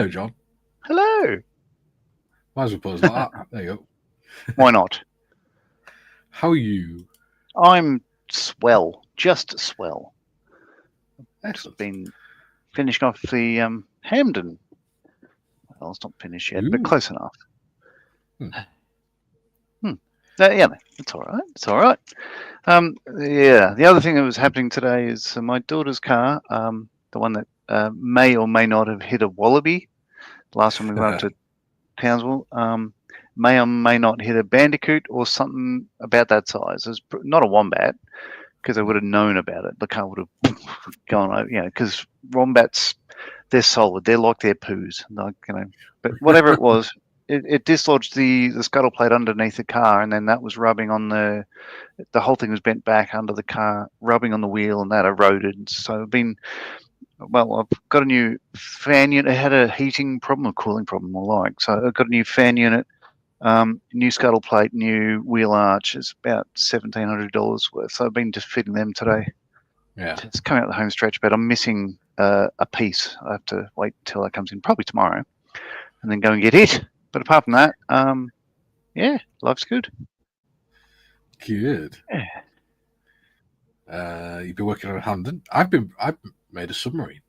Hello, John. Hello. Might as well put us like that. There you go. Why not? How are you? I'm swell. Just swell. Excellent. Been finishing off the Hamden. Well, it's not finished yet, but Ooh. close enough. Hmm. Yeah, it's all right. It's all right. Yeah, the other thing that was happening today is my daughter's car, the one that may or may not have hit a wallaby last time we went up to Townsville, may or may not hit a bandicoot or something about that size. It's not a wombat, because I would have known about it. The car would have gone over, because wombats, they're solid. They're like their poos, like, But whatever it was, it dislodged the scuttle plate underneath the car, and then that was rubbing on the whole thing was bent back under the car, rubbing on the wheel, and that eroded. So I've got a new fan unit. It had a heating problem, a cooling problem, So I've got a new fan unit, new scuttle plate, new wheel arch. It's about $1,700 worth. So I've been just fitting them today. Yeah. It's coming out the home stretch, but I'm missing a piece. I have to wait till that comes in, probably tomorrow, and then go and get it. But apart from that, yeah, life's good. Good. Yeah. You've been working on Hamden. I've made a submarine.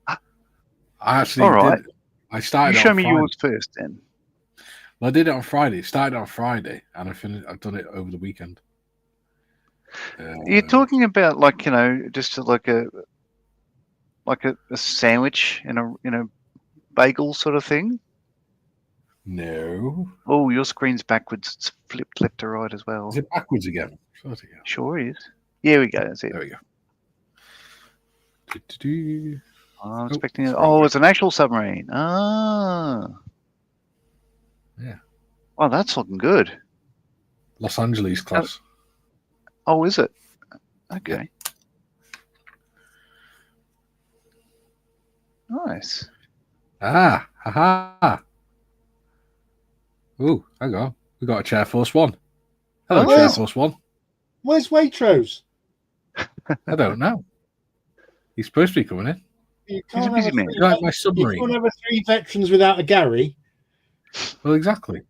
I actually did. I started. You show me yours first, then. Well, I did it on Friday. Started on Friday, and I've done it over the weekend. You're talking about just like a sandwich in a bagel sort of thing? No. Oh, your screen's backwards. It's flipped left to right as well. Is it backwards again? Sure is. Here we go. That's it. There we go. I'm expecting it. Oh, it's an actual submarine. Ah. Yeah. Oh, that's looking good. Los Angeles class. Oh, is it? Okay. Yeah. Nice. Ha. Ooh, hang on. We got a Chair Force One. Hello, Chair Force One. Where's Waitrose? I don't know. He's supposed to be coming in. You can't have like my submarine. You can't have 3 veterans without a Gary. Well, exactly.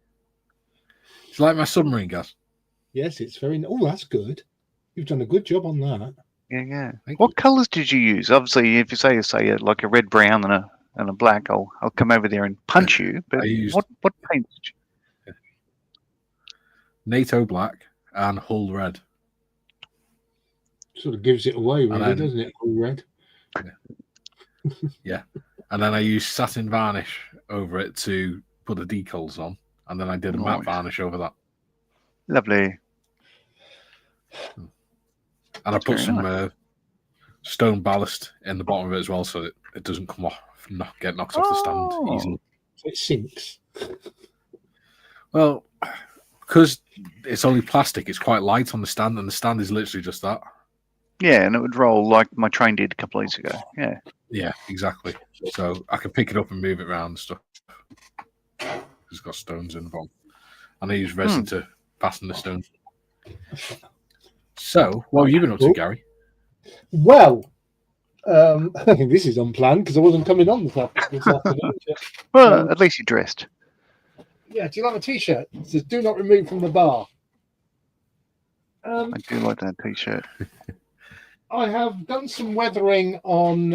It's like my submarine, Gus. Yes, it's very. Oh, that's good. You've done a good job on that. Yeah. What colours did you use? Obviously, if you say like a red, brown, and a black, I'll come over there and punch you. But what paint did you? NATO black and Hull red. Sort of gives it away, really, doesn't it? Hull red. Yeah. And then I used satin varnish over it to put the decals on, and then I did a matte varnish over that. Lovely. And I put some stone ballast in the bottom of it as well, so that it doesn't come off, get knocked off the stand easily. So it sinks. Well, because it's only plastic, it's quite light on the stand, and the stand is literally just that. Yeah, and it would roll like my train did a couple of weeks ago. Yeah. Yeah, exactly. So I can pick it up and move it around and stuff. It's got stones in the bottom. And I use resin to fasten the stones. So, what have you been up to, Gary? Well, I think this is unplanned because I wasn't coming on this afternoon. Well, at least you dressed. Yeah, do you like my T-shirt? It says, "Do not remove from the bar." I do like that T-shirt. I have done some weathering on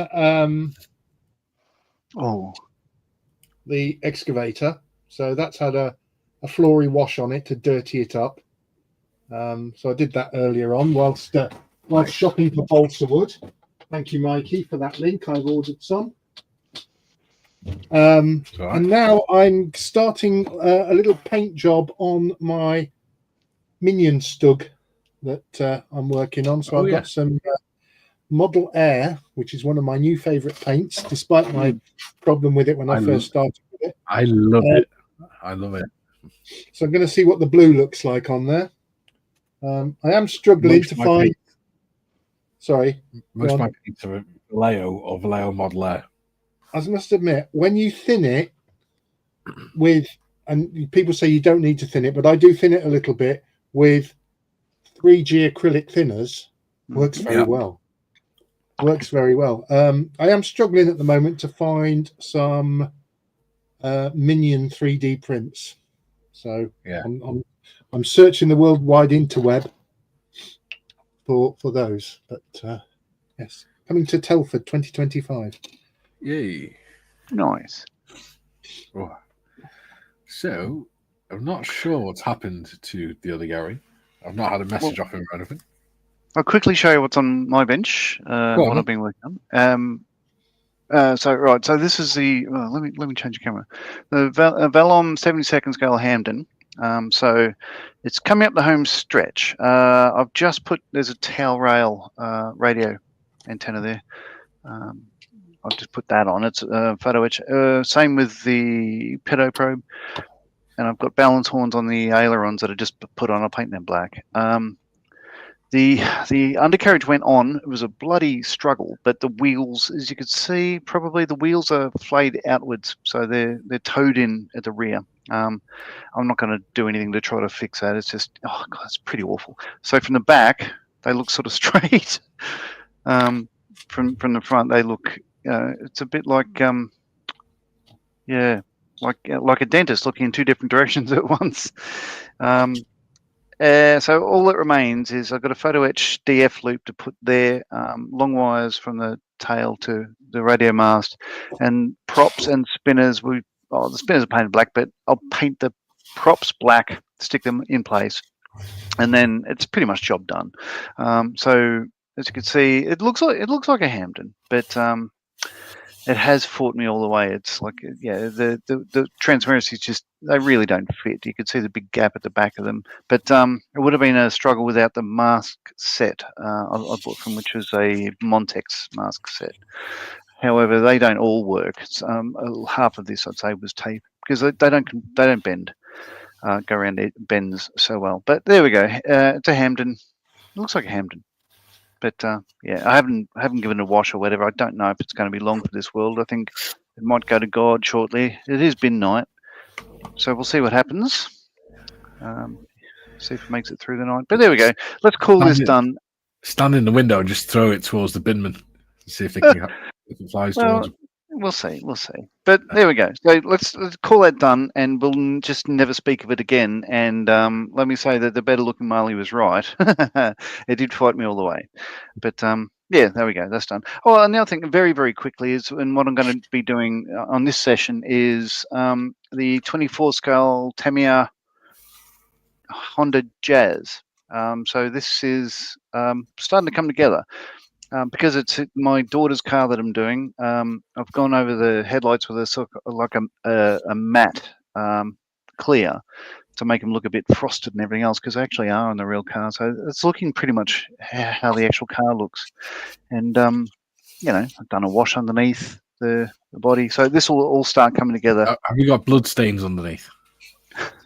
the excavator. So that's had a floory wash on it to dirty it up. So I did that earlier on whilst shopping for balsa wood. Thank you, Mikey, for that link. I've ordered some. And now I'm starting a little paint job on my Minion Stug that I'm working on. So I've got some Model Air, which is one of my new favourite paints, despite my problem with it when I first started with it. I love it. I love it. So I'm going to see what the blue looks like on there. I am struggling to find. Sorry. Most of my paints are Vallejo or Vallejo Model Air. I must admit, when you thin it with, and people say you don't need to thin it, but I do thin it a little bit with 3G acrylic thinners, works very well. works very well. I am struggling at the moment to find some Minion 3D prints. So Yeah. I'm searching the worldwide interweb for those. But yes, coming to Telford 2025. Yay. Nice. Oh. So, I'm not sure what's happened to the other Gary. I've not had a message off him or anything. I'll quickly show you what's on my bench, Go on, what then. I've been working on. So this is the. Let me change the camera. The Velom 72nd scale Hamden. So it's coming up the home stretch. I've just put. There's a tail rail radio antenna there. I've just put that on. It's a photo etch. Same with the pedo probe, and I've got balance horns on the ailerons that I just put on. I'll paint them black. The undercarriage went on. It was a bloody struggle, but the wheels, as you could see, probably the wheels are flayed outwards, so they're towed in at the rear. I'm not going to do anything to try to fix that. It's just, oh god, it's pretty awful. So from the back, they look sort of straight. From the front, they look. It's a bit like, yeah, like a dentist looking in two different directions at once. So all that remains is I've got a photo etch DF loop to put there, long wires from the tail to the radio mast, and props and spinners. The spinners are painted black, but I'll paint the props black, stick them in place, and then it's pretty much job done. So as you can see, it looks like a Hampden, but it has fought me all the way. It's like, yeah, the transparency is just, they really don't fit. You could see the big gap at the back of them. But it would have been a struggle without the mask set I bought from, which was a Montex mask set. However, they don't all work. Half of this, I'd say, was tape because they don't bend, go around it bends so well. But there we go. It's a Hampden. It looks like a Hampden. But yeah, I haven't given it a wash or whatever. I don't know if it's going to be long for this world. I think it might go to God shortly. It is bin night, so we'll see what happens. See if it makes it through the night. But there we go. Let's call this done. Stand in the window and just throw it towards the binman and see if it flies towards them. We'll see. But there we go. So let's call that done, and we'll just never speak of it again. And let me say that the better looking Marley was right. It did fight me all the way. But yeah, there we go. That's done. Oh, and the other thing, very, very quickly, is, and what I'm going to be doing on this session is the 24 scale Tamiya Honda Jazz. So this is starting to come together. Because it's my daughter's car that I'm doing, I've gone over the headlights with a matte clear to make them look a bit frosted and everything else, because they actually are on the real car. So it's looking pretty much how the actual car looks. And I've done a wash underneath the body, so this will all start coming together. Have you got blood stains underneath?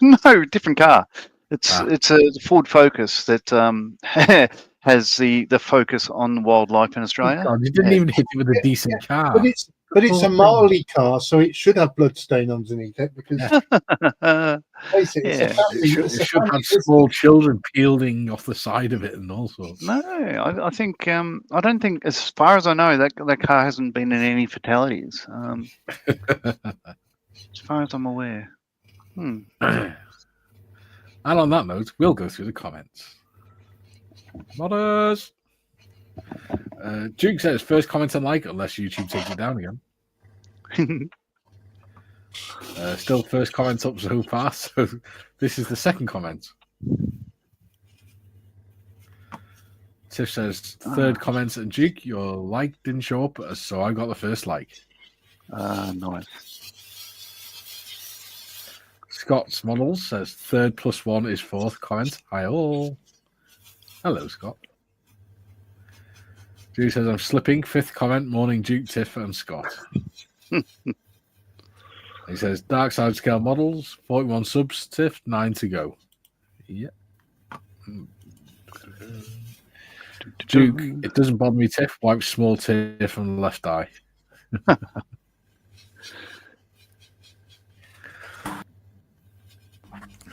No, different car. It's a Ford Focus that has the focus on wildlife in Australia. God, you didn't even hit it with a decent car. But it's a Marley car, so it should have blood stain underneath it, because basically it should have small children peeling off the side of it and all sorts. No, I think I don't think, as far as I know, that car hasn't been in any fatalities. As far as I'm aware. And on that note, we'll go through the comments. Modders. Duke says first comment and like, unless YouTube takes it down again. Still first comments up so far, so this is the second comment. Tiff says third comments and Duke, your like didn't show up, so I got the first like. Nice. Scott's Models says third plus one is fourth comment. Hi all. Hello, Scott. Duke says I'm slipping. Fifth comment. Morning, Duke, Tiff, and Scott. He says dark side scale models. 41 subs. Tiff, 9 to go. Yep. Duke, it doesn't bother me. Tiff, wipe small tear from the left eye.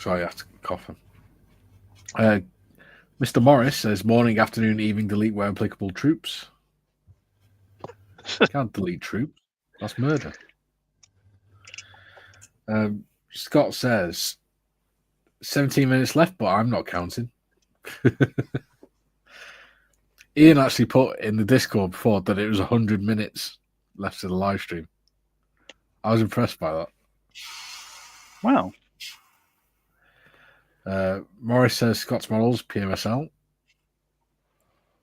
Sorry, I have to cough. Mr. Morris says morning, afternoon, evening, delete where applicable troops. Can't delete troops. That's murder. Scott says 17 minutes left, but I'm not counting. Ian actually put in the Discord before that it was 100 minutes left of the live stream. I was impressed by that. Wow. Morris says Scott's models, PMSL.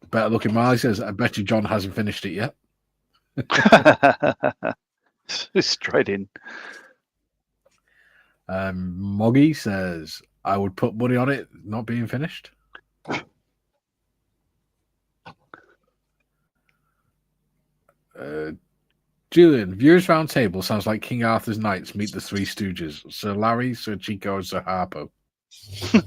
Better looking Marley says, I bet you John hasn't finished it yet. Straight in. Moggy says, I would put money on it not being finished. Julian, Viewers Round Table sounds like King Arthur's Knights meet the Three Stooges. Sir Larry, Sir Chico, and Sir Harpo. Yeah.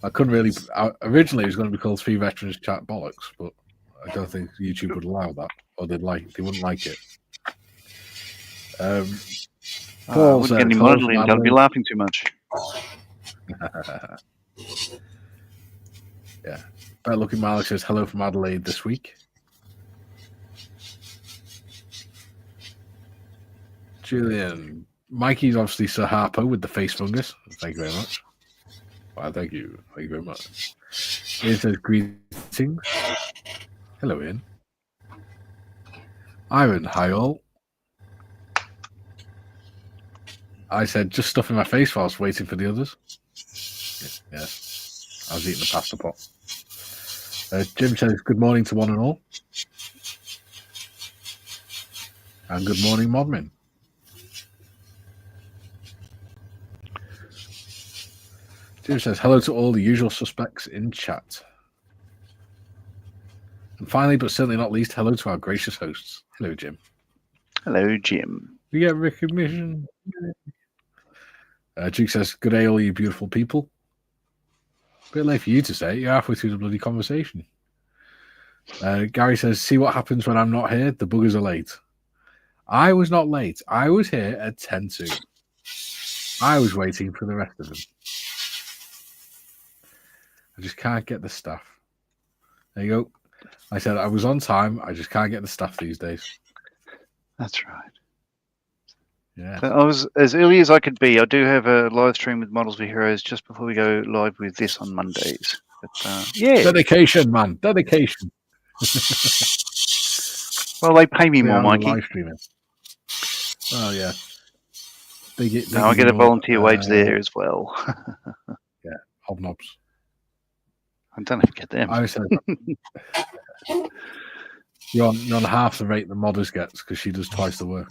I couldn't really... originally, it was going to be called Three Veterans Chat Bollocks, but I don't think YouTube would allow that, or they wouldn't like it. Paul wouldn't get any modelling. I'd be laughing too much. Yeah. Better looking Malik says hello from Adelaide this week. Julian, Mikey's obviously Sir Harpo with the face fungus. Thank you very much. Wow, thank you. Thank you very much. Ian says greetings. Hello, Ian. Ivan, hi all. I said just stuffing my face whilst waiting for the others. Yes. I was eating the pasta pot. Jim says good morning to one and all. And good morning, Modmin. Jim says hello to all the usual suspects in chat. And finally, but certainly not least, hello to our gracious hosts. Hello, Jim. Hello, Jim. We get recognition. Duke says, good day, all you beautiful people. Bit late for you to say. You're halfway through the bloody conversation. Gary says, see what happens when I'm not here? The buggers are late. I was not late. I was here at 10:02. I was waiting for the rest of them. I just can't get the stuff. There you go. I said I was on time. I just can't get the stuff these days. That's right. Yeah. I was as early as I could be. I do have a live stream with Models for Heroes just before we go live with this on Mondays. But, yeah. Dedication, man. Dedication. Well, they pay me more, Mikey. Live streaming. Oh, yeah. I get a volunteer wage there as well. Yeah, hobnobs. I don't have to get them. I said you're on half the rate the Modders gets because she does twice the work.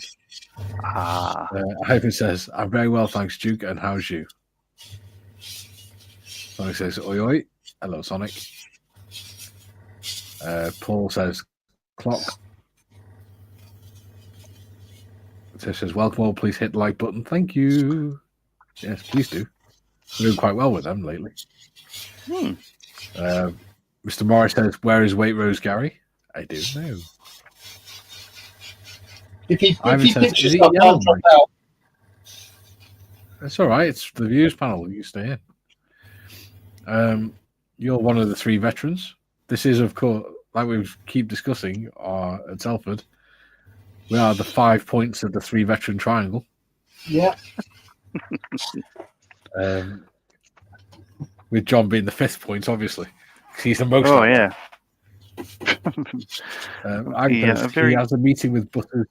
Ivan says, I'm very well, thanks, Duke, and how's you? Sonic says, oi, oi. Hello, Sonic. Paul says, clock. Tish says, welcome all, please hit the like button. Thank you. Yes, please do. We're doing quite well with them lately. Mr. Morris says, where is Waitrose Gary? I do know. If he says, pitches up, I'll drop out. It's all right. It's the views panel. You stay in. You're one of the three veterans. This is, of course, like we keep discussing at Telford, we are the 5 points of the three veteran triangle. Yeah. With John being the 5th point, obviously. He's the most. Oh, yeah. He has a meeting with Butters.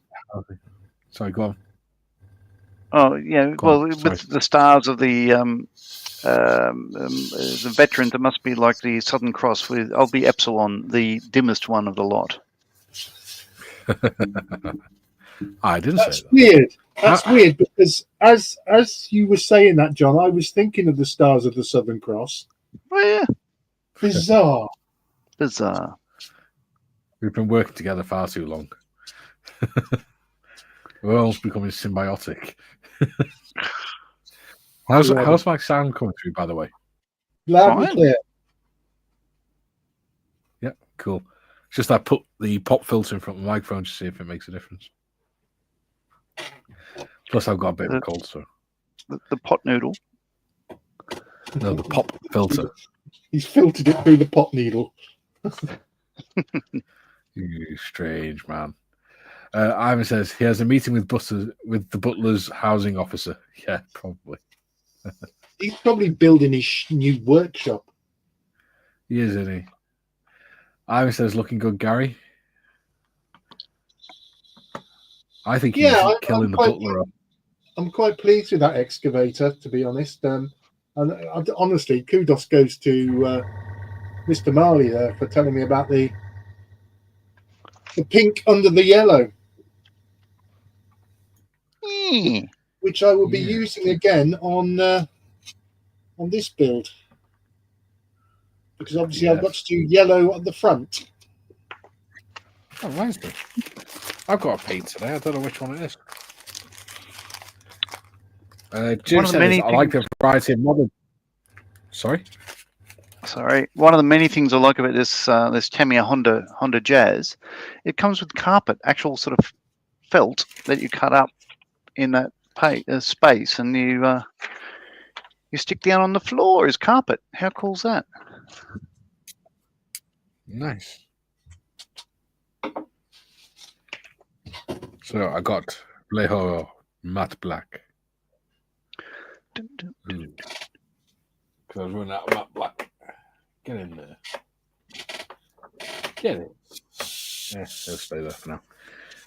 Sorry, go on. Oh, yeah. With the stars of the veterans, it must be like the Southern Cross. I'll be Epsilon, the dimmest one of the lot. I didn't That's say that. Weird. That's weird because as you were saying that, John, I was thinking of the stars of the Southern Cross. Oh, yeah. Bizarre. We've been working together far too long. We're almost becoming symbiotic. How's my sound coming through, by the way? Loud and clear. Yeah, cool. It's just I put the pop filter in front of the microphone to see if it makes a difference. Plus, I've got a bit of a cold, so. The pot noodle? No, the pop filter. He's filtered it through the pot needle. You strange man. Ivan says he has a meeting with the butler's housing officer. Yeah, probably. He's probably building his new workshop. He is, isn't he? Ivan says, looking good, Gary. I think he's killing the butler up. I'm quite pleased with that excavator, to be honest. And honestly, kudos goes to Mr. Marley there for telling me about the pink under the yellow, which I will be using again on this build, because obviously I've got to do yellow at the front. Oh, nice. I've got a paint today. I don't know which one it is. Jim says, I like the variety of modern. Sorry, one of the many things I like about this Tamiya Honda Jazz, it comes with carpet, actual sort of felt that you cut up in that space, and you stick down on the floor as carpet. How cool is that? Nice. So I got Leho matte black. Because I was running out of matte black. Get in there. Get it. Yeah, it'll stay there for now.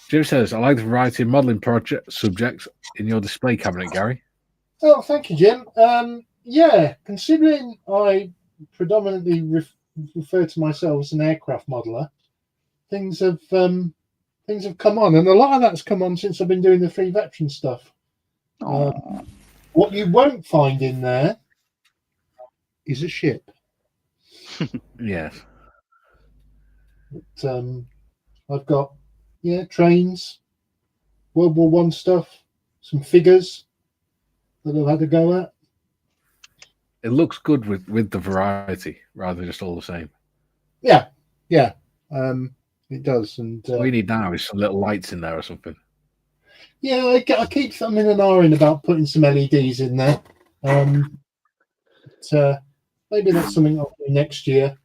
Jim says, I like the variety of modelling project subjects in your display cabinet, Gary. Oh, thank you, Jim. Yeah, considering I predominantly refer to myself as an aircraft modeler, things have come on, and a lot of that's come on since I've been doing the free veteran stuff. What you won't find in there is a ship. Yes. But, I've got trains, World War One stuff, some figures that I've had to go at. It looks good with the variety rather than just all the same. Yeah. It does. And what we need now is some little lights in there or something. Yeah, I keep thumbing and ahhing about putting some LEDs in there. Maybe that's something I'll do next year.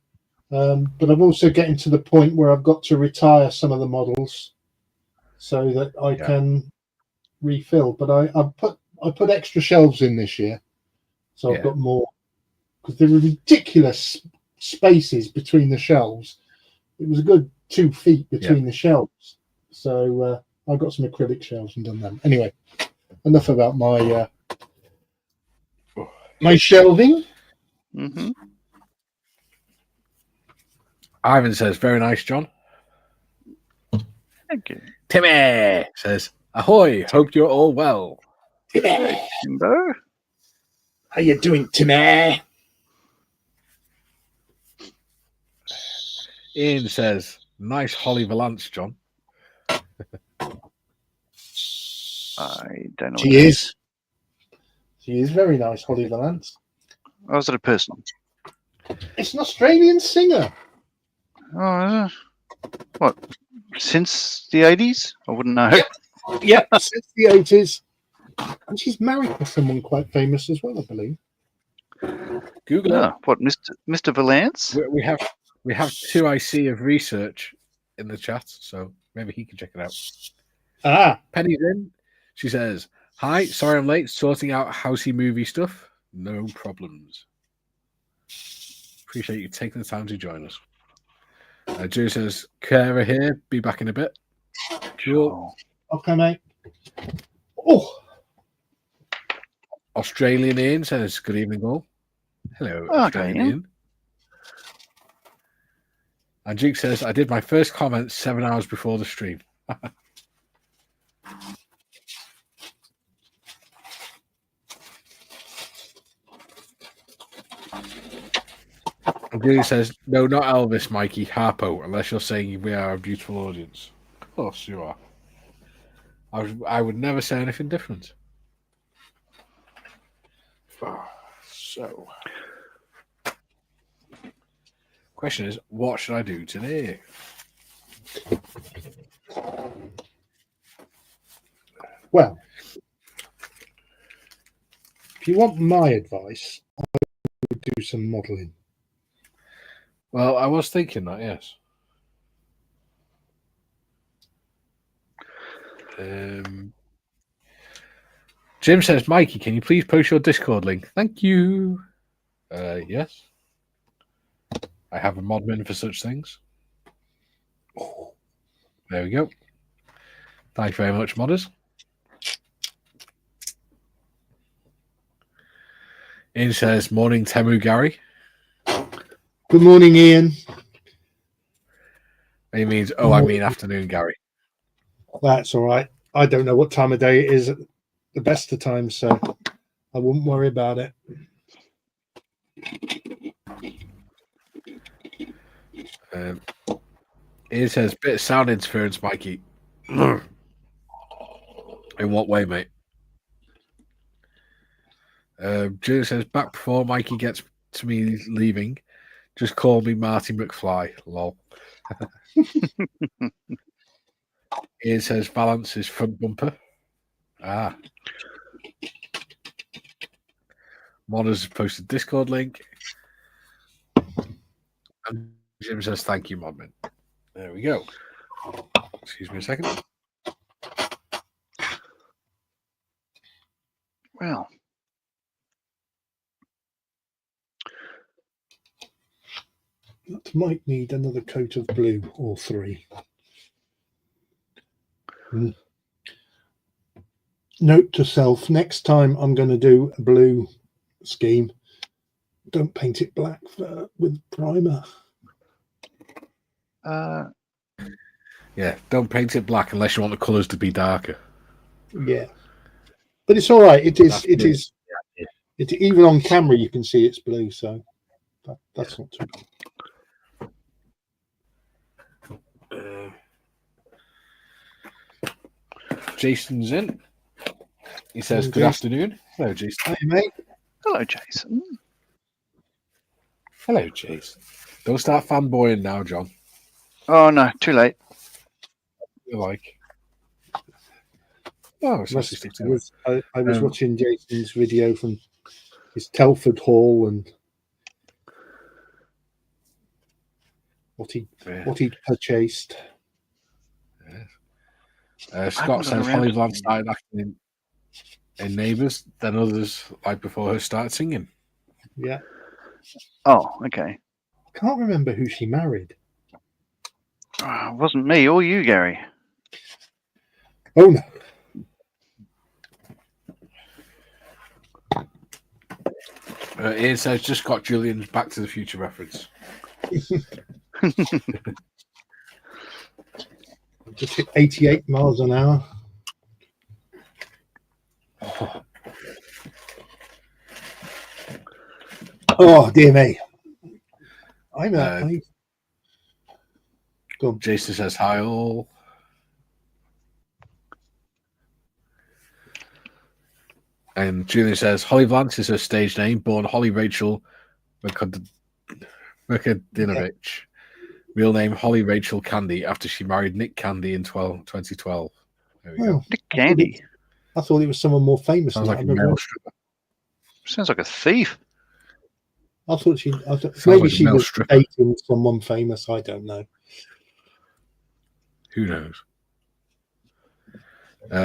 But I'm also getting to the point where I've got to retire some of the models so that I can refill. But I put extra shelves in this year, so I've got more, because there were ridiculous spaces between the shelves. It was a good 2 feet between the shelves, so I got some acrylic shelves and done them. Anyway, enough about my my shelving. Mm-hmm. Ivan says, very nice, John. Thank you. Timmy says, ahoy, hope you're all well. Timmy. Timbo. How you doing, Timmy? Ian says, nice Holly Valance, John. I don't know. She is. She is very nice, Holly Valance. Or is it a person? It's an Australian singer. Oh, what? Since the 80s? I wouldn't know. Yeah, since the 80s. And she's married to someone quite famous as well, I believe. Google it. What, Mr. Valance? We have 2 IC of research in the chat, so maybe he can check it out. Penny's in. She says, hi, sorry I'm late, sorting out housey movie stuff. No problems. Appreciate you taking the time to join us. Joe says, Kara here, be back in a bit. Cool. Okay, mate. Oh. Australian Ian says, good evening all. Hello, Australian Ian. And Duke says, I did my first comment 7 hours before the stream. And Julie says, no, not Elvis, Mikey, Harpo, unless you're saying we are a beautiful audience. Of course you are. I would never say anything different. So, question is, what should I do today? Well, if you want my advice, I would do some modelling. Well, I was thinking that, yes. Jim says, Mikey, can you please post your Discord link? Thank you. Yes. I have a modmin for such things. There we go. Thank you very much, modders. Ian says, morning, Temu Gary. Good morning, Ian. He means, I mean afternoon, Gary. That's all right. I don't know what time of day it is at the best of times, so I wouldn't worry about it. Ian says, bit of sound interference, Mikey. In what way, mate? Julia says, back before Mikey gets to me leaving, just call me Marty McFly. Lol. Ian says, balance is front bumper. Ah. Modders has posted Discord link. And Jim says, thank you, Modman. There we go. Excuse me a second. Well. That might need another coat of blue or 3. Note to self, next time I'm going to do a blue scheme, don't paint it black with primer. Yeah, don't paint it black unless you want the colours to be darker. Yeah, but it's all right. It is. Even on camera you can see it's blue, so that's not too bad. Jason's in. He says, good afternoon. Hello, Jason. Hi, mate. Hello, Jason. Hello, Jason. Don't start fanboying now, John. Oh, no, too late. You're like... Oh, it's I was watching Jason's video from his Telford Hall and what he purchased. Scott says Holly Blanche started acting in Neighbours, then others like before her started singing. Yeah. Oh, okay. Can't remember who she married. It wasn't me or you, Gary. Oh no. Ian says just got Julian's Back to the Future reference. Just hit 88 miles an hour. Oh dear me. Go on. Jason says hi all. And Julian says Holly Blanche is her stage name, born Holly Rachel Mercadinovich. Real name Holly Rachel Candy after she married Nick Candy in 2012. There we go. Nick Candy. I thought it was someone more famous. Sounds like a male stripper. Sounds like a thief. I thought maybe she was dating someone famous. I don't know. Who knows?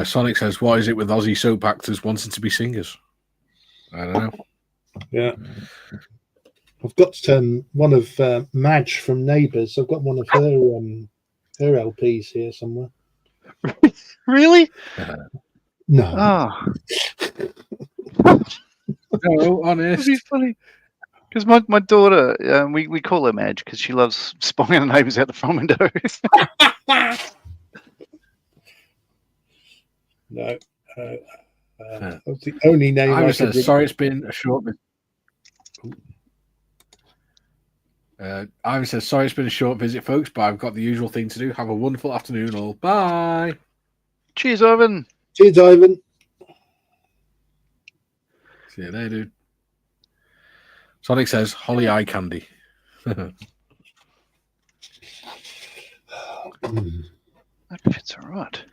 Sonic says, what is it with Aussie soap actors wanting to be singers? I don't know. Yeah. I've got one of Madge from Neighbours. I've got one of her LPs here somewhere. Really? No. Oh. No, honest. That'd be funny. Because my daughter, we call her Madge because she loves spying on the neighbours out the front windows. No. That's the only name I was sorry it's been a short visit. Ivan says, sorry it's been a short visit, folks, but I've got the usual thing to do. Have a wonderful afternoon all. Bye. Cheers, Ivan. Cheers, Ivan. See you there, dude. Sonic says, Holly eye candy. That fits all right.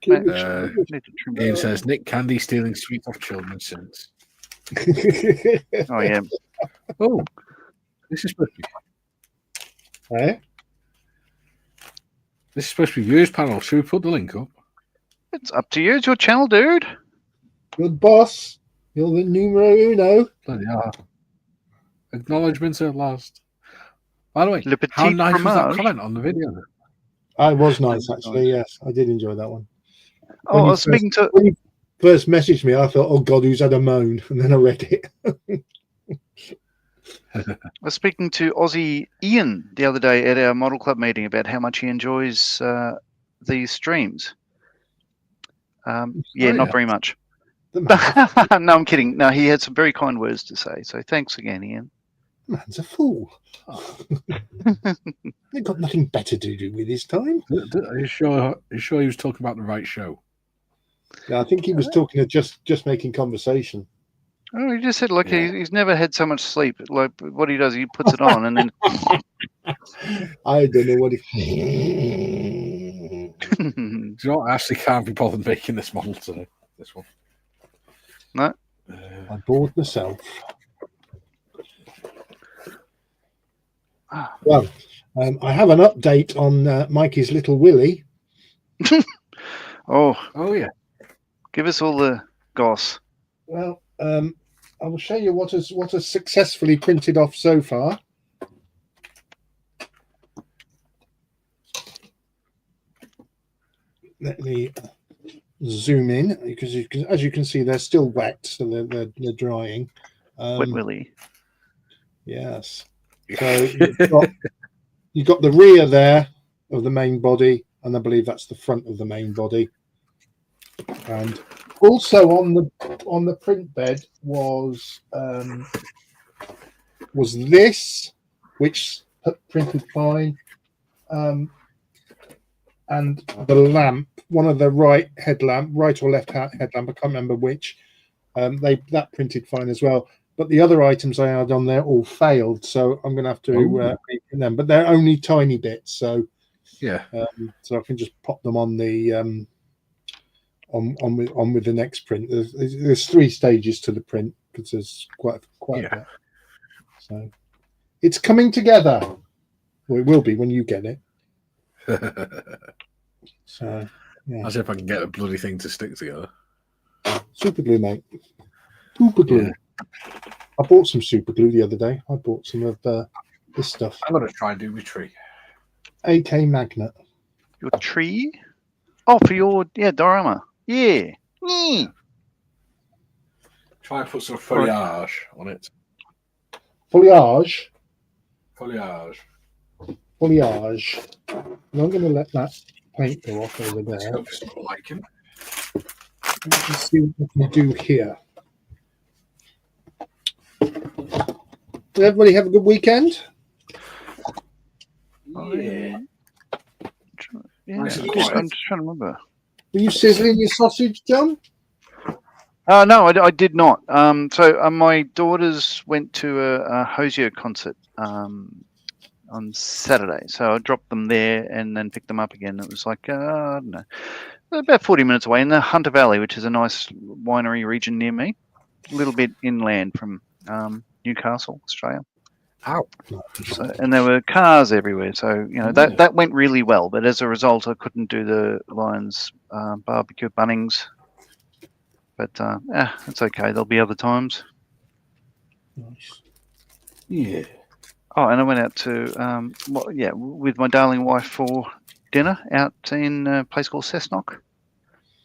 Ian says, Nick Candy stealing sweets off children since. Oh, yeah. Oh, this is supposed to be... Eh? This is supposed to be viewers panel. Should we put the link up? It's up to you. It's your channel, dude. You're the boss. You're the numero uno. Bloody hell. Acknowledgements at last. By the way, Le petit how nice was that fromage. comment on the video? I was nice, actually. Yes, I did enjoy that one. Oh, I was speaking to. When you first messaged me, I thought, "Oh God, who's had a moan?" And then I read it. I was speaking to Aussie Ian the other day at our Model Club meeting about how much he enjoys these streams. Not very much. No, I'm kidding. No, he had some very kind words to say. So thanks again, Ian. Man's a fool. They've got nothing better to do with his time. Are you sure he was talking about the right show? Yeah, I think he was talking of just making conversation. Oh, he just said, look, he's never had so much sleep. Like, what he does, he puts it on and then... I don't know what he... Do you know what? I actually can't be bothered making this model today. This one. No? I bored myself. Well, I have an update on Mikey's little Willie. Oh, yeah. Give us all the goss. Well, I will show you what has successfully printed off so far. Let me zoom in because as you can see, they're still wet, so they're drying. Wet Willie. Yes. So you've got the rear there of the main body, and I believe that's the front of the main body. And also on the print bed was this, which printed fine, and the lamp, one of the right or left headlamp, I can't remember which. That printed fine as well. But the other items I had on there all failed, so I'm going to have to reprint them. But they're only tiny bits, so yeah. So I can just pop them on the on with the next print. There's 3 stages to the print because there's quite a bit. So it's coming together. Well, it will be when you get it. So yeah. As if I can get a bloody thing to stick together. Super glue, mate. Super glue. Yeah. I bought some super glue the other day. I bought some of this stuff. I'm going to try and do my tree. AK magnet. Your tree? Oh, for your diorama. Yeah. Try and put some foliage on it. Foliage. And I'm going to let that paint go off over there. Let's see what we can do here. Did everybody have a good weekend? Yeah. I'm just trying to remember. Were you sizzling your sausage, John? No, I did not. So my daughters went to a Hosier concert on Saturday. So I dropped them there and then picked them up again. It was like, I don't know, about 40 minutes away in the Hunter Valley, which is a nice winery region near me. A little bit inland from Newcastle, Australia. Ow. So, and there were cars everywhere. So, that went really well. But as a result, I couldn't do the Lions barbecue at Bunnings. But it's okay. There'll be other times. Nice. Yeah. Oh, and I went out to with my darling wife for dinner out in a place called Cessnock.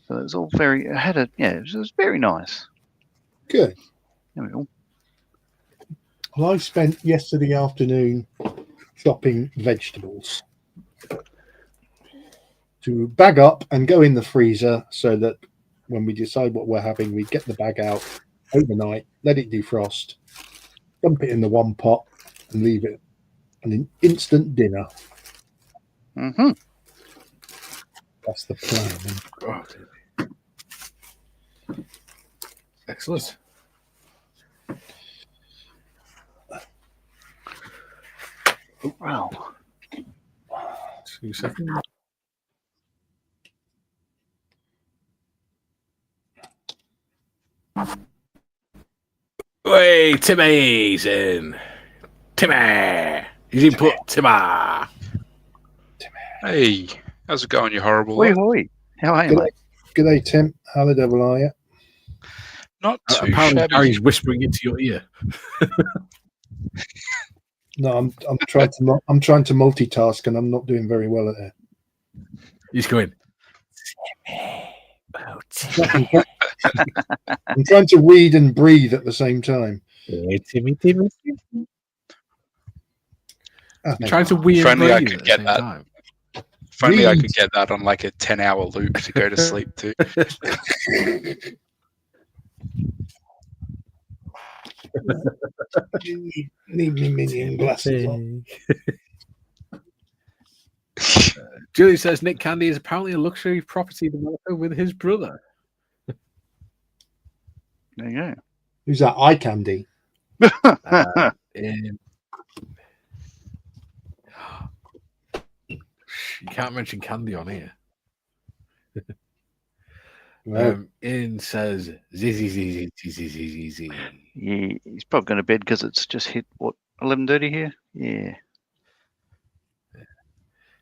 So it was all it was very nice. Good. There we go. Well, I spent yesterday afternoon chopping vegetables to bag up and go in the freezer so that when we decide what we're having, we get the bag out overnight, let it defrost, dump it in the one pot and leave it an instant dinner. Mm-hmm. That's the plan. Excellent. Wow. 2 seconds. Hey, Timmy's in. Timmy. He's input Timmy. Hey, how's it going, you horrible Hoi lot? hoi. How are you, mate? G'day, Tim. How the devil are you? Not too Apparently, shabby. Gary's whispering into your ear. No, I'm trying to multitask, and I'm not doing very well at it. He's going. I'm trying to read and breathe at the same time. Timmy. Oh, You're trying to wee If and only I breathe could at the get same that. time. If only I Read. could get that on like a 10-hour loop to go to sleep to. Need me minion glasses on. Julie says Nick Candy is apparently a luxury property developer with his brother. There you Who's that? Eye candy. go. You can't mention candy on here. Right. In says Z. Yeah, he's probably going to bed because it's just hit, what, 11:30 here? Yeah.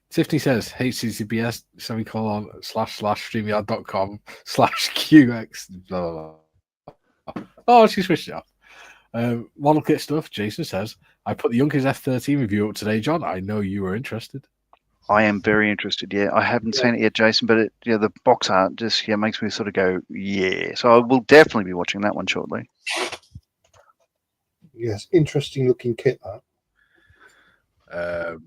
Tiffany says https //streamyard.com/qx. Blah, blah, blah. Oh, she switched it off. Model kit stuff. Jason says I put the Junkers F13 review up today, John. I know you were interested. I am very interested. Yeah, I haven't seen it yet, Jason, but the box art just makes me sort of go, yeah. So I will definitely be watching that one shortly. Yes, interesting looking kit. That.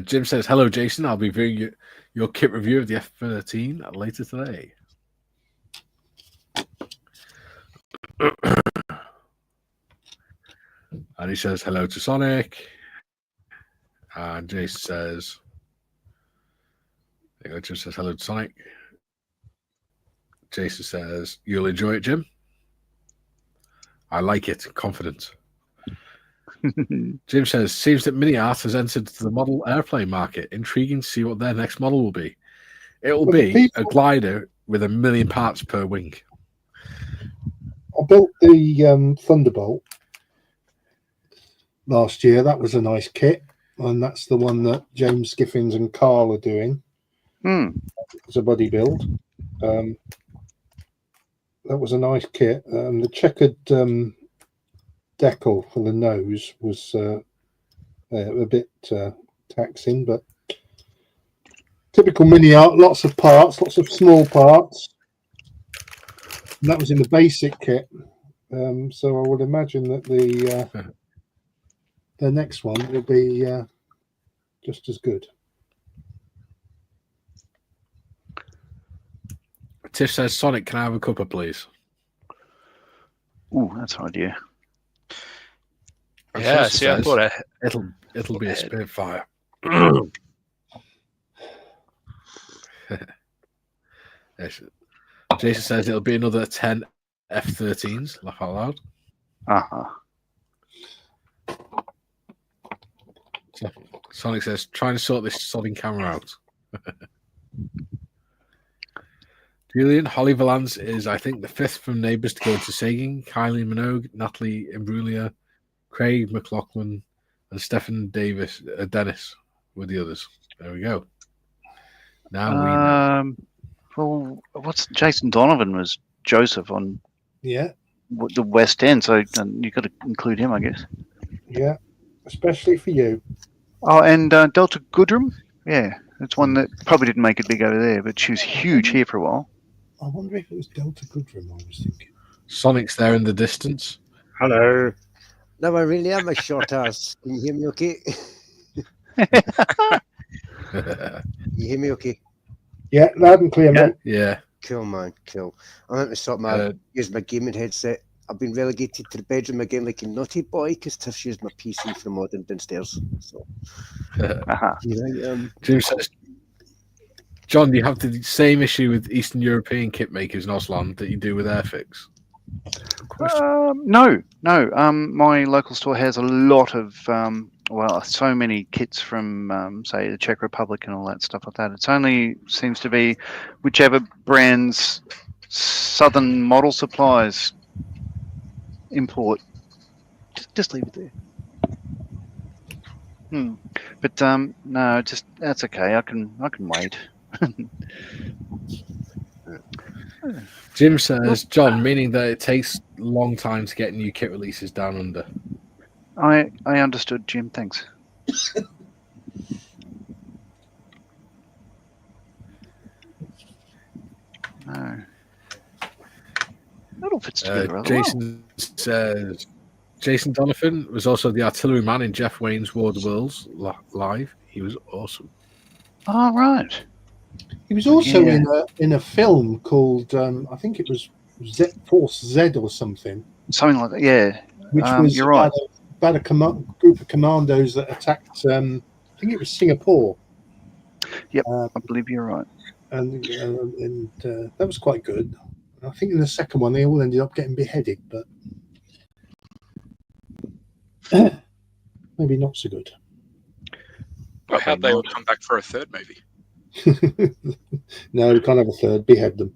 Jim says hello, Jason. I'll be viewing your kit review of the F13 later today. And he says hello to Sonic. And Jason says, Jim says hello to Sonic. Jason says, you'll enjoy it, Jim. I like it. Confident. Jim says, seems that Mini Art has entered the model airplane market. Intriguing to see what their next model will be. It will be a glider with 1 million parts per wing. I built the Thunderbolt last year. That was a nice kit, and that's the one that James Skiffins and Carl are doing. It's a buddy build. That was a nice kit. The checkered decal for the nose was a bit taxing, but typical Mini Art. Lots of parts, lots of small parts. And that was in the basic kit. So I would imagine that the next one will be just as good. Tish says, Sonic, can I have a cuppa, please? Ooh, that's an idea. And Yeah, Chelsea see, I says, thought it'll be a Spitfire. Jason says it'll be another 10 F13s. Laugh out loud. Sonic says, trying to sort this sodding camera out. Julian, Holly Valance is, I think, the 5th from Neighbours to go into Sagan. Kylie Minogue, Natalie Imbruglia, Craig McLaughlin, and Stephen Dennis were the others. There we go. Now we know. Well, Jason Donovan was Joseph on the West End, so you've got to include him, I guess. Yeah, especially for you. Oh, and Delta Goodrum, yeah, it's one that probably didn't make it big over there, but she was huge here for a while. I wonder if it was Delta Goodrum. I was thinking. Sonic's there in the distance. Hello. No, I really am a short ass. Can you hear me okay? You hear me okay? Yeah, loud and clear, man. Yeah. Cool, man. Cool. I'm going to sort use my gaming headset. I've been relegated to the bedroom again like a naughty boy because Tiff's used my PC for modding downstairs. So, Jim says, John, do you have the same issue with Eastern European kit makers in Oslo that you do with Airfix? No. My local store has a lot of, so many kits from, say, the Czech Republic and all that stuff like that. It's only seems to be whichever brand's southern model supplies import. Just leave it there. But no, just that's okay. I can wait. Jim says, John, meaning that it takes a long time to get new kit releases down under. I understood, Jim. Thanks. No. That all fits together rather Jason says, Jason Donovan was also the artilleryman in Jeff Wayne's War of the Worlds live. He was awesome. Oh, right. He was also in a film called I think it was Force Z or something. Something like that. Yeah. Which was you're right. about a group of commandos that attacked. I think it was Singapore. Yep, I believe you're right. And that was quite good. I think in the second one they all ended up getting beheaded, but maybe not so good. Well, how'd they all come back for a third movie? No, we can't have a third. Behead them.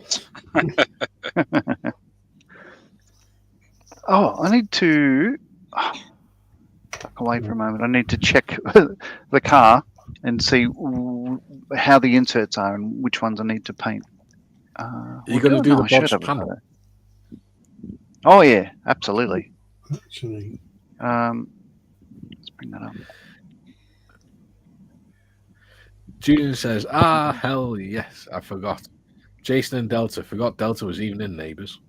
I need to back away for a moment. I need to check the car and see how the inserts are and which ones I need to paint. Are you going to do the bodged panel? Oh yeah, absolutely. Actually, let's bring that up. Julian says, hell yes, I forgot. Jason and Delta. Forgot Delta was even in Neighbours.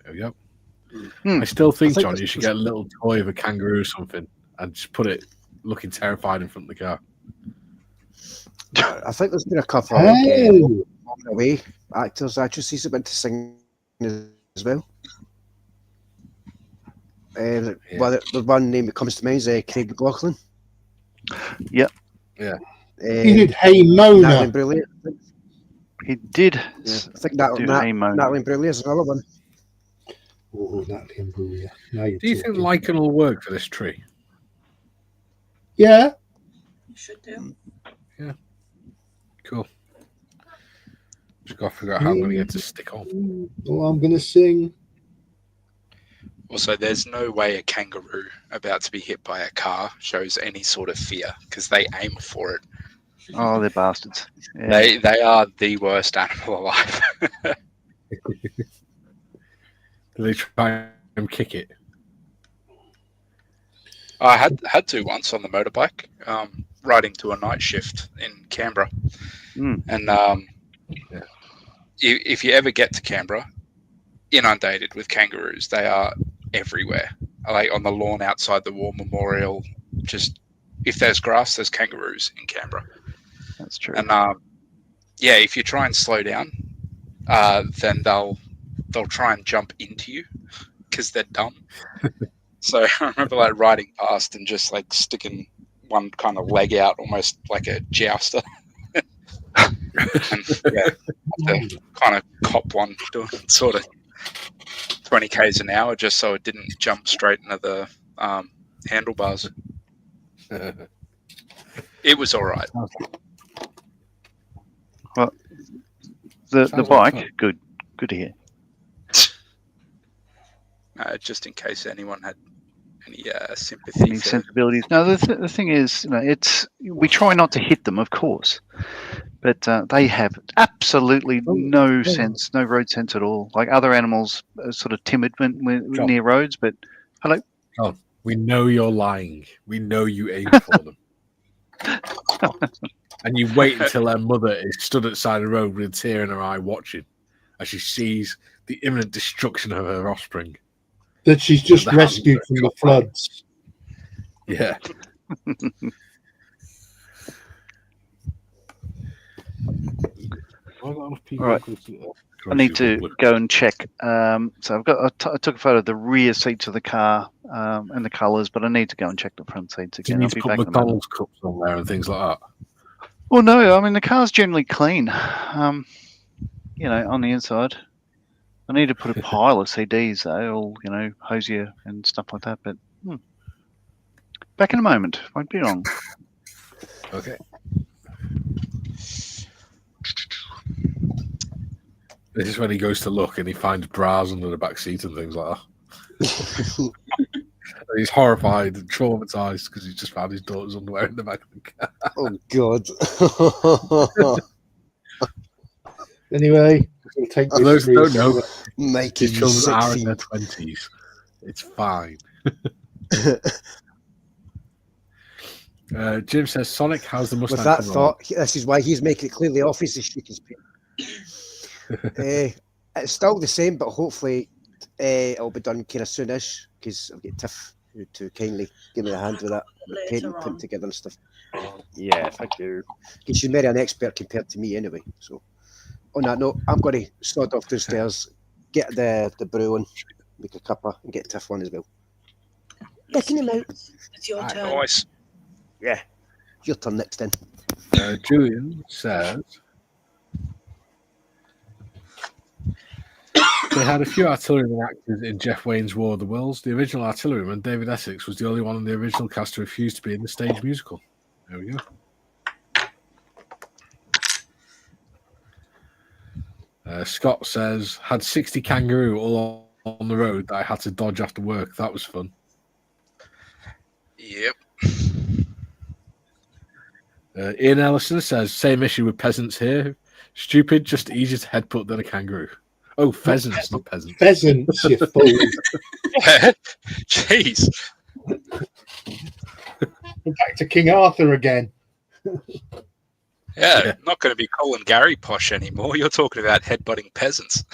There we go. I still think, John, you should get a little toy of a kangaroo or something and just put it looking terrified in front of the car. I think there's been a couple of away actresses have been to sing as well. Well, the one name that comes to mind is Craig McLaughlin. Yep. Yeah. He did Hey Mona. Natalie Imbruglia. He did. Yeah. I think Natalie Imbruglia is another one. Oh, Natalie Imbruglia. Do you think lichen will work for this tree? Yeah. You should do. Yeah. Cool. Just got to figure out how I'm going to get to stick on. Oh, I'm going to sing. Also, there's no way a kangaroo about to be hit by a car shows any sort of fear because they aim for it. Oh, they're bastards. Yeah. They are the worst animal alive. Do they try and kick it? I had to once on the motorbike, riding to a night shift in Canberra. And if you ever get to Canberra, inundated with kangaroos. They are everywhere. Like on the lawn outside the War Memorial, just if there's grass, there's kangaroos in Canberra. That's true. And if you try and slow down, then they'll try and jump into you because they're dumb. So I remember like riding past and just like sticking one kind of leg out, almost like a jouster. And to kind of cop one doing sort of 20 k's an hour just so it didn't jump straight into the handlebars. It was all right. Well, the bike, good to hear. Just in case anyone had any sympathy, any sensibilities. No, the thing is, we try not to hit them, of course, but they have absolutely no sense, no road sense at all. Like other animals are sort of timid when near roads, but hello. Oh, we know you're lying. We know you aim for them. And you wait until her mother is stood at the side of the road with a tear in her eye watching as she sees the imminent destruction of her offspring. That she's just rescued from the floods. Yeah. All right. I need to go and check. So I took a photo of the rear seats of the car and the colours, but I need to go and check the front seats again. You need to put McDonald's cups on there and things like that. Well, no, I mean the car's generally clean. On the inside. I need to put a pile of CDs though, all Hosier and stuff like that. But back in a moment, won't be long. Okay. This is when he goes to look and he finds bras under the back seat and things like that. He's horrified and traumatized because he's just found his daughter's underwear in the back of the car. Oh God. Anyway, we'll take For this. those who don't know, Mikey, his you children sick are in their fiend. 20s. It's fine. Jim says, Sonic, how's the Mustang With that coming thought, this is why he's making it clearly obvious he's shook his paint. It's still the same, but hopefully it'll be done kind of soonish because I've got Tiff to kindly give me a hand with that, with painting, putting together and stuff. Yeah, thank you. Because she's very an expert compared to me anyway. So on that note, I'm going to sod off downstairs, get the brew on, make a cuppa, and get Tiff one as well. Picking him out. It's your turn. Nice. Yeah, your turn next then. Julian says, they had a few artillerymen actors in Jeff Wayne's War of the Worlds. The original artilleryman, David Essex, was the only one in the original cast to refuse to be in the stage musical. There we go. Scott says, had 60 kangaroo all on the road that I had to dodge after work. That was fun. Yep. Ian Ellison says, same issue with peasants here. Stupid, just easier to headbutt than a kangaroo. Oh, pheasants, not peasants. Pheasants, you fool. Jeez. We're back to King Arthur again. Yeah, not going to be Colin Gary posh anymore. You're talking about headbutting peasants.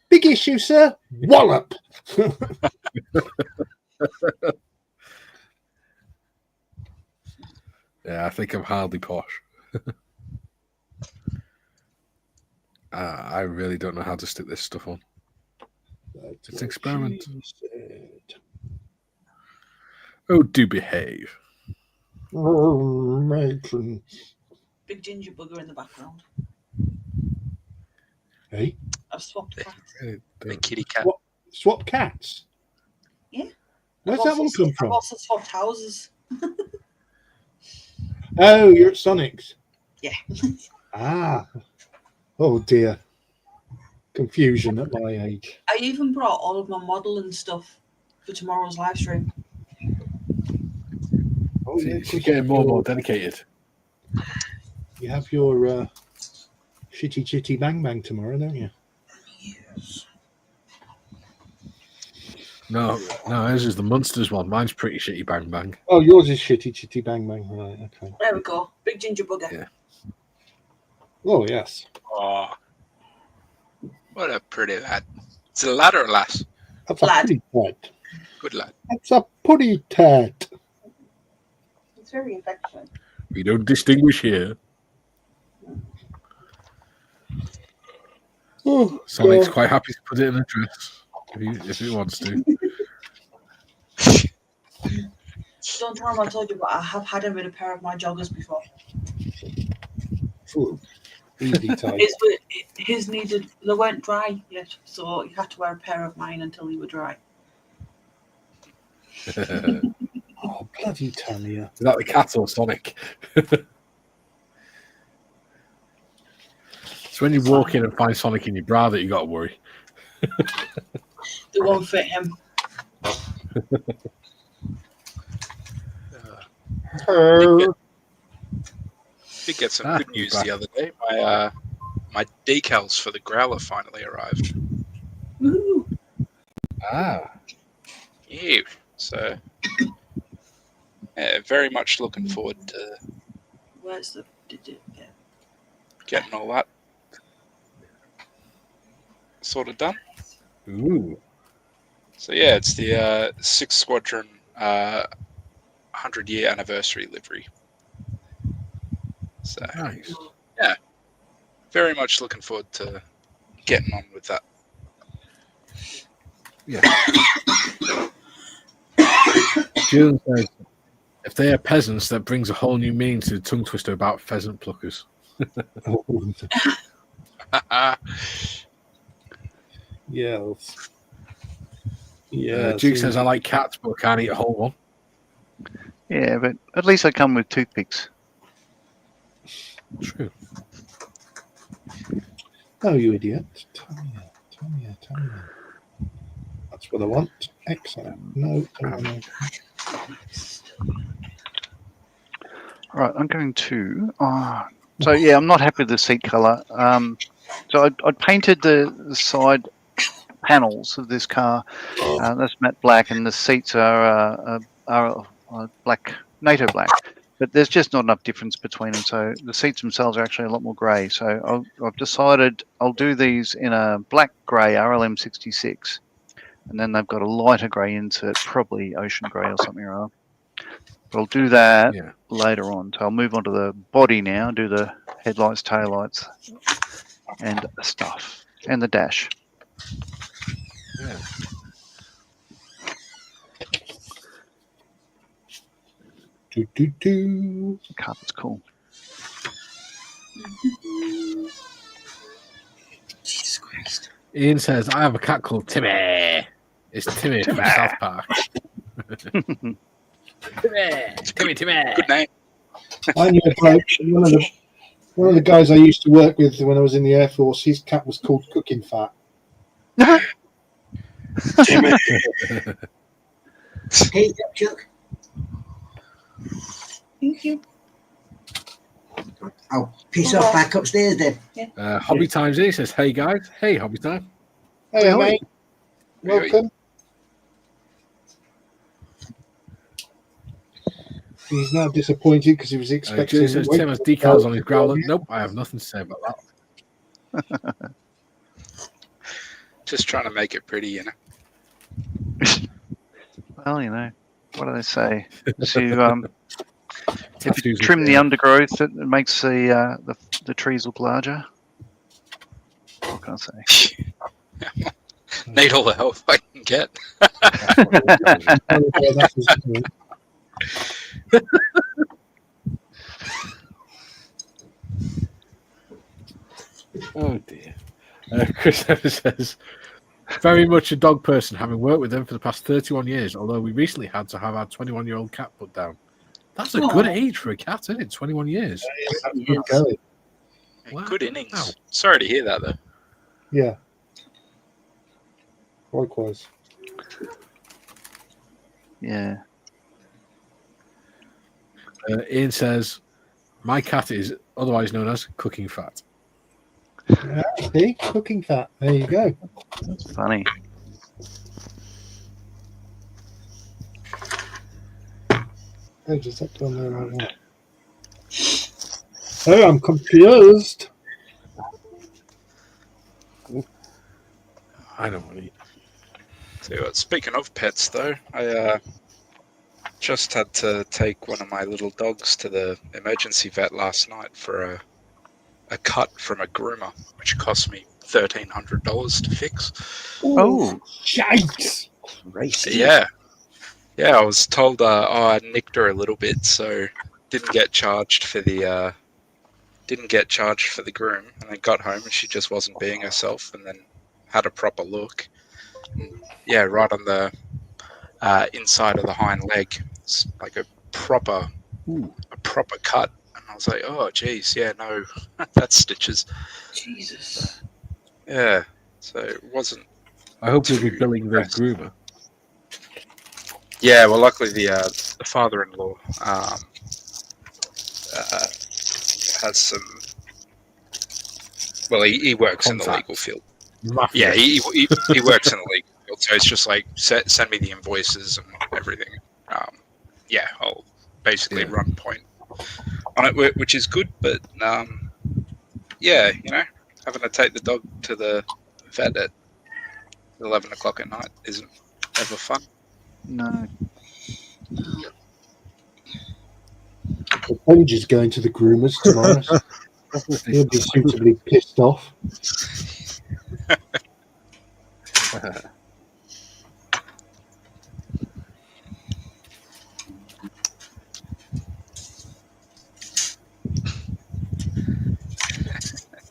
Big issue, sir. Wallop. Yeah, I think I'm hardly posh. I really don't know how to stick this stuff on. It's an experiment. Oh, do behave. Oh, matron. Big ginger bugger in the background. Hey, I've swapped cats. The kitty cat. What? Swap cats? Yeah. Where's I've that also one come I've from? also swapped houses. Oh, you're at Sonic's. Yeah. Ah. Oh dear. Confusion at my age. I even brought all of my model and stuff for tomorrow's live stream. Oh, yeah, She's getting more and more dedicated. You have your shitty chitty bang bang tomorrow, don't you? Yes. No, hers is the Munsters one. Mine's pretty shitty bang bang. Oh, yours is shitty chitty bang bang. Right, okay. There we go. Big ginger bugger. Yeah. Oh, yes. Oh, what a pretty lad. It's a lad or a lass? That's a Lad. putty tat. Good lad. That's a putty tat. It's very affectionate. We don't distinguish here. Oh, Sonic's God. quite happy to put it in a dress if he wants to. Don't tell him I told you, but I have had him in a pair of my joggers before. Ooh, easy type. His needed, they weren't dry yet, so he had to wear a pair of mine until they were dry. Oh, bloody Tanya. Is that the cat or Sonic? It's when you walk in and find Sonic in your bra that you got to worry. They won't fit him. Did get some good news the other day. My decals for the Growler finally arrived. Woo! Ah. Yeah. So, yeah, very much looking forward to Where's the digit? Yeah. getting all that sort of done. Ooh. So yeah, it's the 6th Squadron 100-year anniversary livery. So Nice. yeah, very much looking forward to getting on with that. Yeah. Julian says, if they are peasants, that brings a whole new meaning to the tongue twister about pheasant pluckers. Oh, yes. Yeah. Duke says, I like cats, but I can't eat a whole one. Yeah, but at least I come with toothpicks. True. Oh, you idiot. Tanya. That's what I want. Excellent. No, don't want Right, I'm going to. So yeah, I'm not happy with the seat color. So I painted the side panels of this car. That's matte black, and the seats are black, NATO black. But there's just not enough difference between them. So the seats themselves are actually a lot more grey. So I've decided I'll do these in a black grey RLM 66, and then they've got a lighter grey insert, probably ocean grey or something or other. But I'll do that later on. So I'll move on to the body now, do the headlights, taillights, and stuff, and the dash. Yeah. The carpet's cool. Jesus Christ. Ian says, I have a cat called Timmy. It's Timmy from South Park. Timmy. Good name. I knew a bloke, one of the guys I used to work with when I was in the Air Force, his cat was called Cooking Fat. Timmy. Hey, Chuck. Thank you. I'll piss off back upstairs then. Hobby Times here says, hey guys. Hey, Hobby Time. Hey, mate. Welcome. He's now disappointed because he was expecting. Julie says, Tim has decals on his growler. Nope, I have nothing to say about that. Just trying to make it pretty, you know. Well, you know, what do they say? To if you trim the undergrowth, it makes the trees look larger. What can I say? Need all the help I can get. Oh dear. Chris Evans says, very much a dog person, having worked with them for the past 31 years, although we recently had to have our 21-year-old cat put down. That's a good age for a cat, isn't it? 21 years. Wow. Good innings. Wow. Sorry to hear that, though. Yeah. Likewise. Yeah. Ian says, my cat is otherwise known as Cooking Fat. See? Cooking Fat. There you go. That's funny. Oh, just up on there right now. Oh, I'm confused. I don't want to eat. So, speaking of pets, though, I just had to take one of my little dogs to the emergency vet last night for a cut from a groomer, which cost me $1,300 to fix. Oh, yikes! Racist. Yeah. I was told I nicked her a little bit, so didn't get charged for the groom, and then got home and she just wasn't being herself, and then had a proper look. And, yeah, right on the inside of the hind leg, it's like a proper cut. And I was like, oh, geez, yeah, no, that's stitches. Jesus. Yeah, so it wasn't. I hope you'll be billing the groomer. Yeah, well, luckily the father-in-law has some. Well, he works in the legal field. Mafia. Yeah, he works in the legal field, so it's just like send me the invoices and everything. Yeah, I'll basically run point on it, which is good. But yeah, you know, having to take the dog to the vet at 11 o'clock at night isn't ever fun. No. Paige is going to the groomers tomorrow. He'll be suitably pissed off.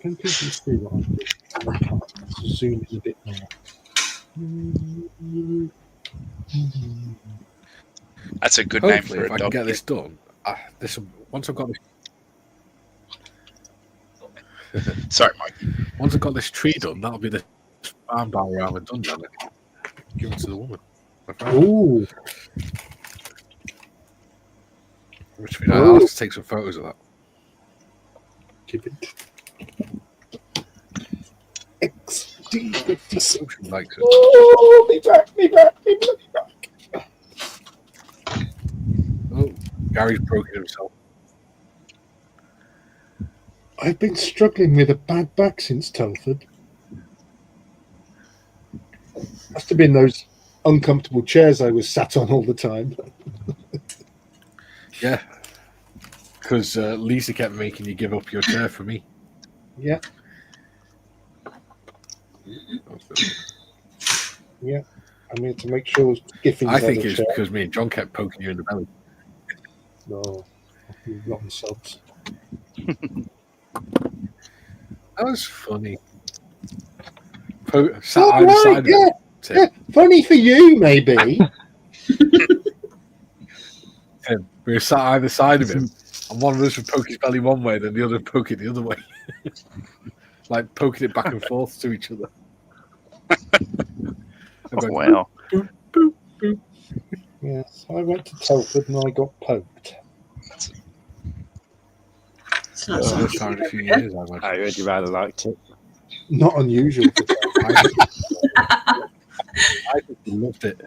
Can people see what I'm doing? Zoom in a bit more. That's a good Hopefully, name for if a I dog. can get this done, once I've got this. Sorry, Mike. Once I've got this tree done, that'll be the farm diorama done, damn it. give it to the woman. Ooh. Which means I'll have to take some photos of that. Keep it. XD56. Oh, she likes it. Oh, me back. Oh, Gary's broken himself. I've been struggling with a bad back since Telford. Must have been those uncomfortable chairs I was sat on all the time. Yeah. Because Lisa kept making you give up your chair for me. Yeah. Yeah. I mean, to make sure Giffins I had think a it's chair. because me and John kept poking you in the belly. No, you rotten sods. That was funny. Sat either Right, side of him. yeah. Funny for you, maybe. Tim, we were sat either side of him, and one of us would poke his belly one way, then the other would poke it the other way. Like poking it back and forth to each other. Oh, wow. Boop, boop, boop. Yes, I went to Telford and I got poked. It's not First something time in a few you years, I went. I really rather liked it. Not unusual for Telford. I think he loved it.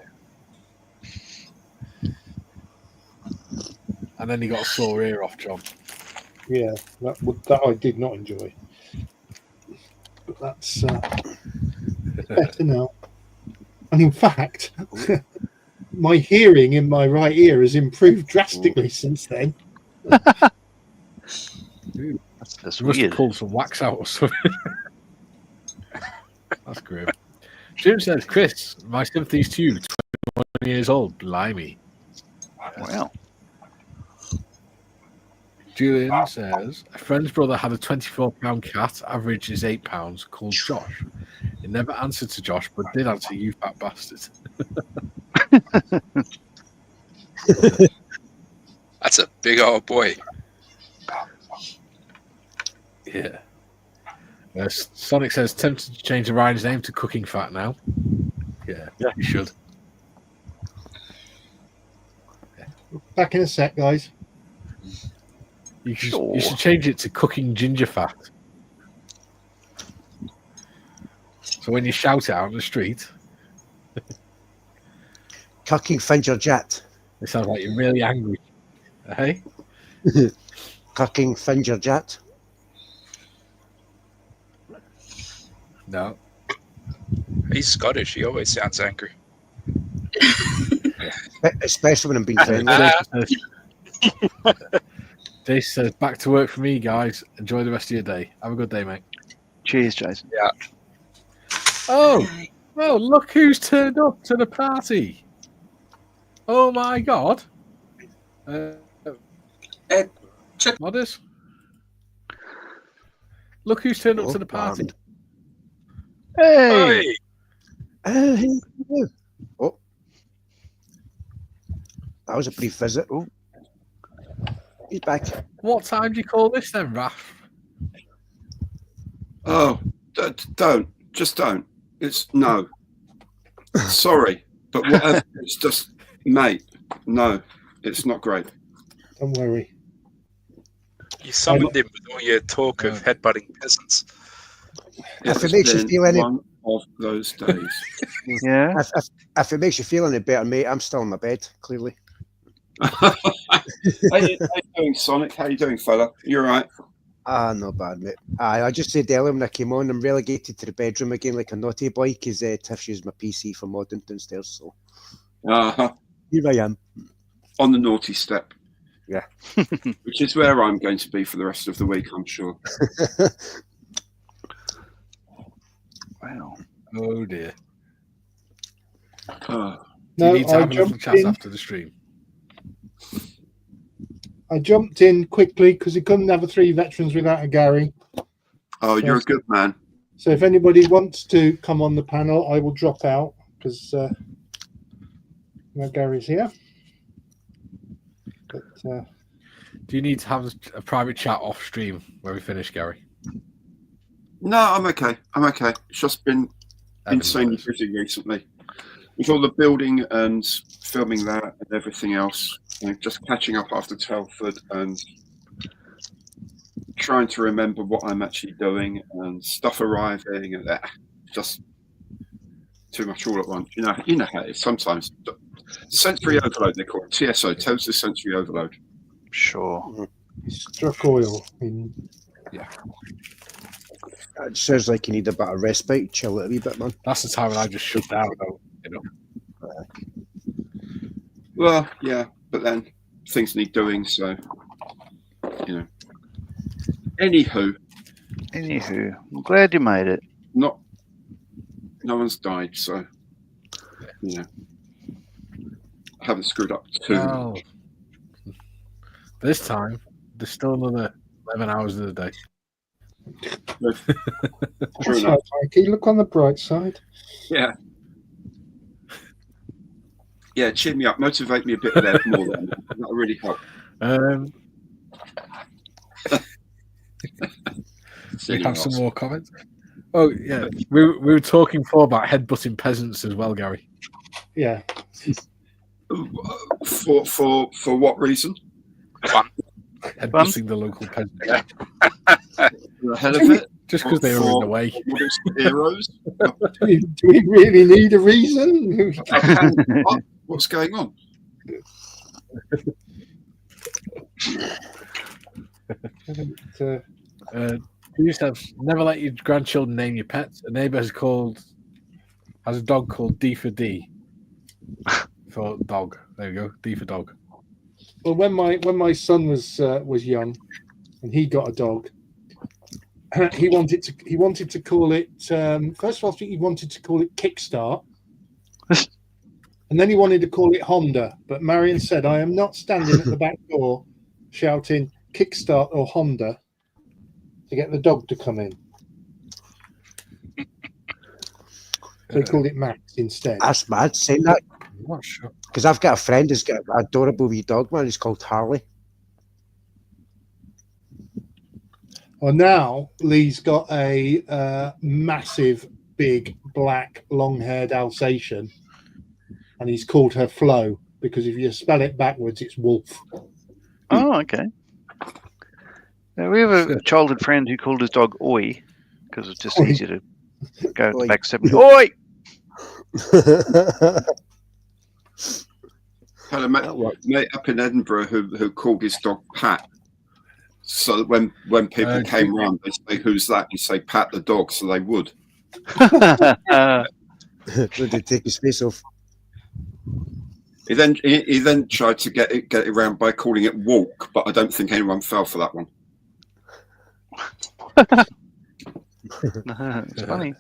And then he got a sore ear off John. Yeah, that I did not enjoy. But that's better now. And in fact, my hearing in my right ear has improved drastically since then. Dude, That's you must have weird. pulled some wax out or something. That's great. Jim says, Chris, my sympathies to you, 21 years old, blimey. Wow. Julian says, a friend's brother had a £24 cat, average is £8, called Josh. It never answered to Josh, but did answer, you fat bastard. That's a big old boy. Yeah. Sonic says, tempted to change Ryan's name to Cooking Fat now. Yeah. You should. Back in a sec, guys. You should change it to Cooking Ginger Fat. So when you shout it out on the street, Cooking Finger Jet. it sounds like you're really angry. Hey? Cooking Finger Jet. No. He's Scottish. He always sounds angry. Especially when I'm being friendly. Jason says, back to work for me, guys. Enjoy the rest of your day. Have a good day, mate. Cheers, Jason. Yeah. Oh, well, look who's turned up to the party. Oh, my God. Modders? Look who's turned up to the party. Hey! Oh. That was a brief visit. Oh. He's back. What time do you call this then, Raph? Oh, don't. Just don't. It's no. Sorry, but whatever. It's just, mate. No, it's not great. Don't worry. You summoned him with all your talk of headbutting peasants. If it makes you feel any one of those days. Yeah. If it makes you feel any better, mate, I'm still in my bed, clearly. How you doing, Sonic? How you doing, fella? You all right? Not bad, mate. I just said earlier when I came on, I'm relegated to the bedroom again like a naughty boy because Tiff used my PC for modding downstairs. So here I am. On the naughty step. Yeah. Which is where I'm going to be for the rest of the week, I'm sure. Wow. Oh, dear. Oh. Do you need to have a little chat after the stream? I jumped in quickly because he couldn't have a 3 veterans without a Gary. Oh, you're a good man. So if anybody wants to come on the panel, I will drop out because Gary's here. But, do you need to have a private chat off stream where we finish, Gary? No, I'm okay. It's just been insanely busy recently. with all the building and filming that and everything else, and just catching up after Telford and trying to remember what I'm actually doing and stuff arriving and that, just too much all at once. You know how it is sometimes. Sensory overload, they call it. TSO, total sensory overload. Sure. Struck oil. Yeah. It sounds like you need a bit of respite, chill out a wee bit, man. That's the time when I just shut down, though, you know. Well, yeah, but then things need doing, so, you know. Anywho, I'm glad you made it. no one's died, so, you know. I haven't screwed up too much. Well, this time, there's still another 11 hours of the day. True That's enough. right, Mikey. Look on the bright side. Yeah. Yeah, cheer me up, motivate me a bit more. Then. That'll really help. We have some more comments. Oh, yeah. We were talking before about headbutting peasants as well, Gary. Yeah. For what reason? Fun. Headbutting the local peasants. Yeah. The hell of it? Just because they were in the way. Heroes? Do we really need a reason? What's going on? You used to have never let your grandchildren name your pets. A neighbour has a dog called D for D. For dog. There we go. D for dog. Well, when my son was young, and he got a dog, he wanted to call it. First of all, I think he wanted to call it Kickstart, and then he wanted to call it Honda. But Marion said, "I am not standing at the back door shouting Kickstart or Honda to get the dog to come in." So he called it Max instead. That's mad saying that. I'm not sure. Because I've got a friend who's got an adorable wee dog, man. He's called Harley. Well, now Lee's got a massive, big, black, long-haired Alsatian, and he's called her Flo because if you spell it backwards, it's wolf. Oh, okay. Now, we have a childhood friend who called his dog Oi because it's just easier to go Oi. back 7. Oi! Had a mate up in Edinburgh who called his dog Pat. So that when people came round, they say, "Who's that?" You say, "Pat the dog," so they would. Would they take his face off? He then tried to get it around by calling it Walk, but I don't think anyone fell for that one. It's funny.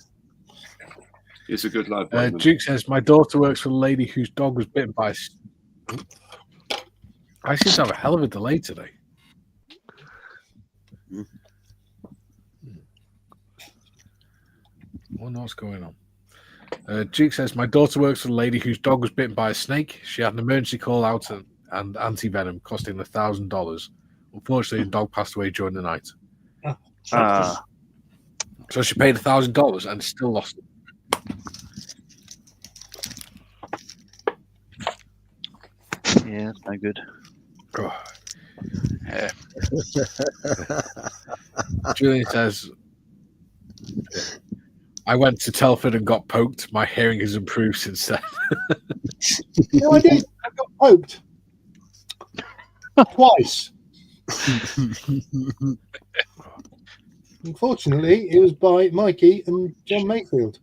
He's a good lad. Duke says, my daughter works for a lady whose dog was bitten by... I seem to have a hell of a delay today. I wonder what's going on. Duke says, my daughter works for a lady whose dog was bitten by a snake. She had an emergency call out and anti-venom costing $1,000. Unfortunately, the dog passed away during the night. So she paid $1,000 and still lost it. Yeah, no good. Oh. Yeah. Julian says, I went to Telford and got poked. My hearing has improved since then. No, I did. I got poked twice. Unfortunately, it was by Mikey and John Mayfield,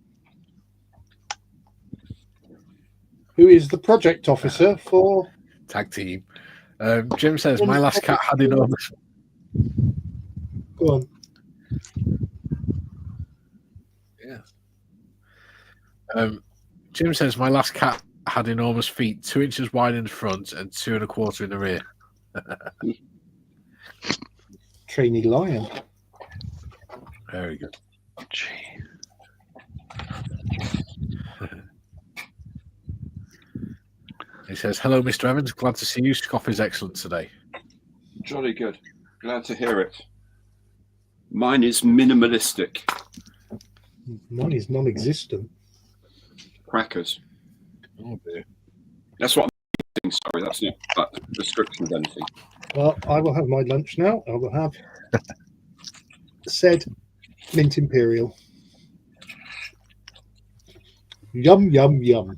who is the project officer for Tag team. Jim says, my last cat had enormous... Go on. Yeah. Jim says, my last cat had enormous feet, 2 inches wide in the front and 2 1/4 in the rear. Trainee lion. Very good. Gee. He says, hello, Mr. Evans. Glad to see you. Coffee's excellent today. Jolly good. Glad to hear it. Mine is minimalistic. Mine is non-existent. Crackers. Oh dear. That's what I'm saying. Sorry, that's not a description of anything. Well, I will have my lunch now. I will have said mint imperial. Yum, yum, yum.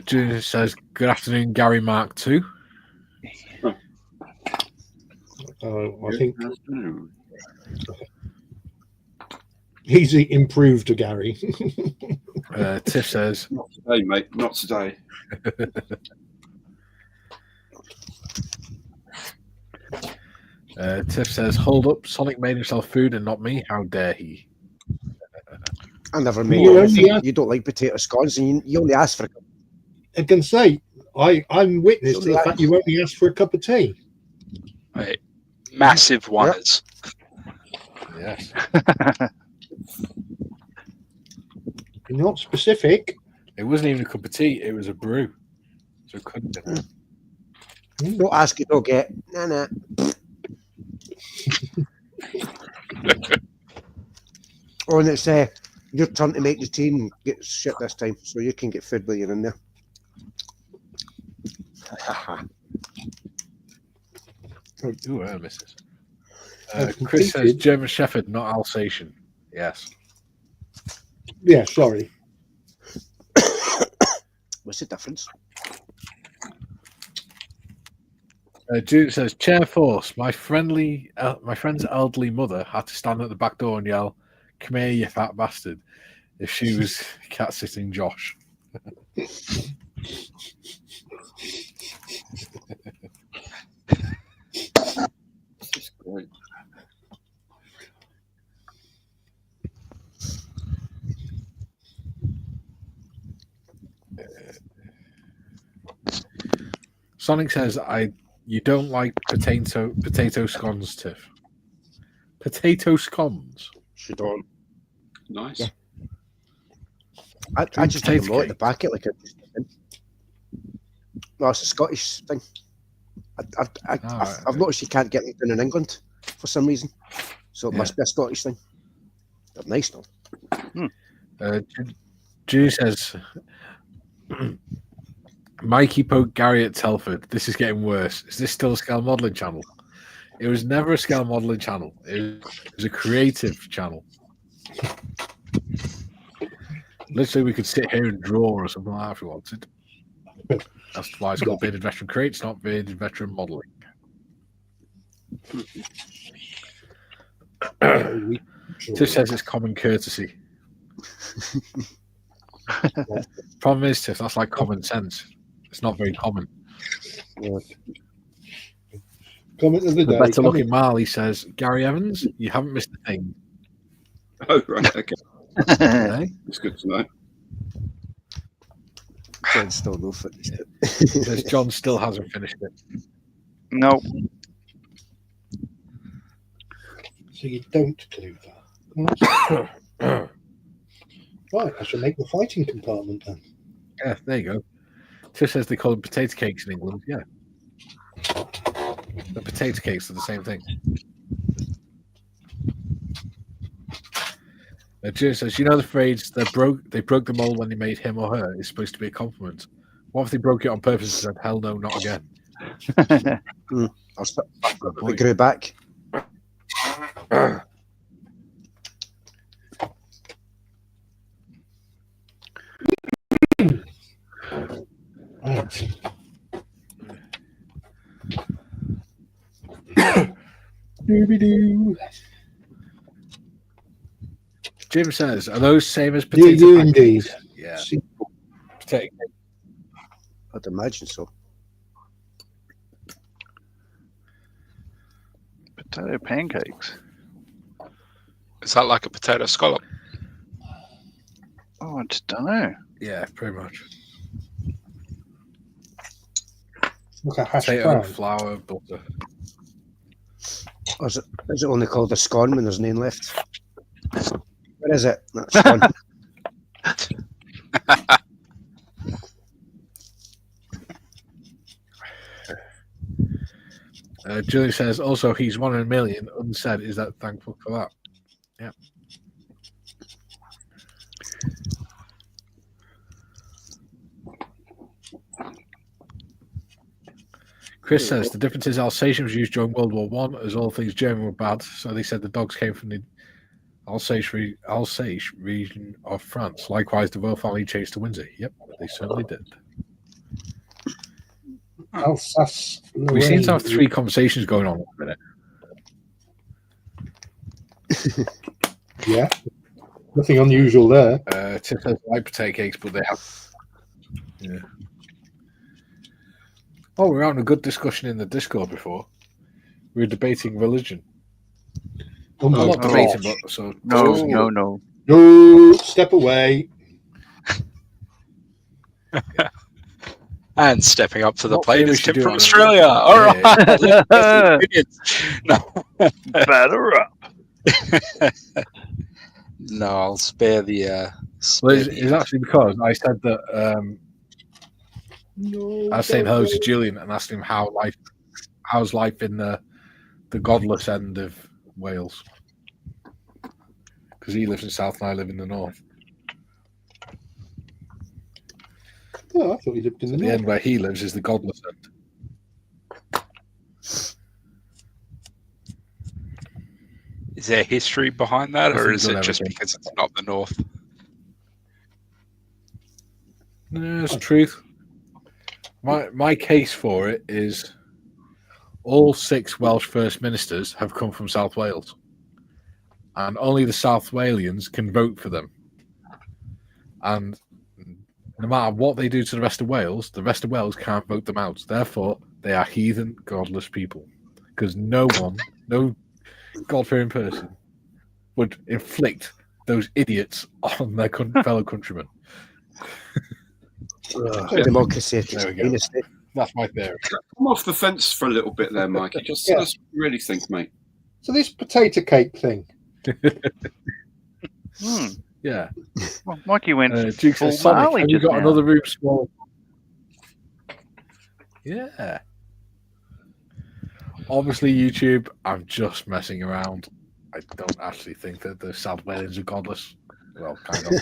Junior says, good afternoon, Gary Mark II. I think he's improved to Gary. Tiff says, not today, mate. Not today. Tiff says, hold up, Sonic made himself food and not me. How dare he? I never made You anything. only- You don't like potato scones, and you only ask for a I can say I'm witness to the fact you only asked for a cup of tea. Right. Massive ones. Yes. You're not specific. It wasn't even a cup of tea, it was a brew. So it couldn't have been. Don't ask, you don't get. Nah. Oh, and it's your turn to make the tea and get shit this time, so you can get food while you're in there. Ooh, misses. Chris says German Shepherd, not Alsatian. Yes. Yeah, sorry. What's the difference? Jude says, Chair Force, my friend's elderly mother had to stand at the back door and yell, come here, you fat bastard, if she was cat sitting Josh. That's great. Sonic says, you don't like potato scones, Tiff. Potato scones? She don't. Nice. Yeah. I just take them out of the packet like no, it's a Scottish thing. I've noticed you can't get them done in England for some reason, so it must be a Scottish thing. They're nice though. Drew says, Mikey poked Gary at Telford. This is getting worse. Is this still a scale modelling channel? It was never a scale modelling channel. It was a creative channel. Literally, we could sit here and draw or something like that if we wanted. That's why it's called Bearded Veteran Creates, not Bearded Veteran Modelling. Tiff says it's common courtesy. Problem is, Tiff, that's like common sense. It's not very common. Comment of the day. Better looking Marley says, Gary Evans, you haven't missed a thing. Oh, right. Okay. Okay. It's good to know. John still no finished it. Says John still hasn't finished it. No. So you don't clue that. Right, I should make the fighting compartment then. Yeah, there you go. Tiff says they call them potato cakes in England. Yeah. The potato cakes are the same thing. Jim says, you know the phrase they broke the mold when they made him or her is supposed to be a compliment. What if they broke it on purpose and said, hell no, not again? We grew back. Right. Dooby-doo. Jim says, are those same as potato Do you pancakes? indeed? Yeah. See, Potato cake. I'd imagine so. Potato pancakes. Is that like a potato scallop? Oh, I just don't know. Yeah, pretty much. look at hash Potato, brown. flour, butter. Or is it only called a scone when there's none left? Where is it? That's scone. Julie says, also, he's 1 in a million. Unsaid, is that thankful for that? Yeah. Chris says the difference is Alsatian was used during World War One, as all things German were bad. So they said the dogs came from the Alsace region of France. Likewise, the royal family changed to Windsor. Yep, they certainly did. Alsace. We seem to have 3 conversations going on at the minute. Yeah, nothing unusual there. Tiff says like potato cakes, but they have. Yeah. Oh, we were having a good discussion in the Discord before. We were debating religion. Oh my not God. debating, but so No. No, step away. And stepping up to the Not plate saying we is should Tim do from it on Australia. All right. Let's get some opinions. No. Batter up. No, I'll spare the. Well, it's actually because I said that I was saying hello to Julian and asked him how's life in the godless end of Wales, because he lives in south and I live in the north. Oh, I thought he lived in the The north. end where he lives is the godless end. Is there history behind that, or Nothing's is it done just everything. because it's not the north? No, it's truth. My case for it is all 6 Welsh First Ministers have come from South Wales, and only the South Walians can vote for them. And no matter what they do to the rest of Wales can't vote them out. Therefore, they are heathen, godless people. Because no God-fearing person would inflict those idiots on their fellow countrymen. Democracy. There we go. That's my theory. I'm off the fence for a little bit there, Mikey. Just really think, mate. So this potato cake thing. Yeah. Well, Mikey went Duke full says, Sonic, Marley have you just got now. another room smaller? Yeah. Obviously, YouTube, I'm just messing around. I don't actually think that the South Walians are godless. Well, kind of.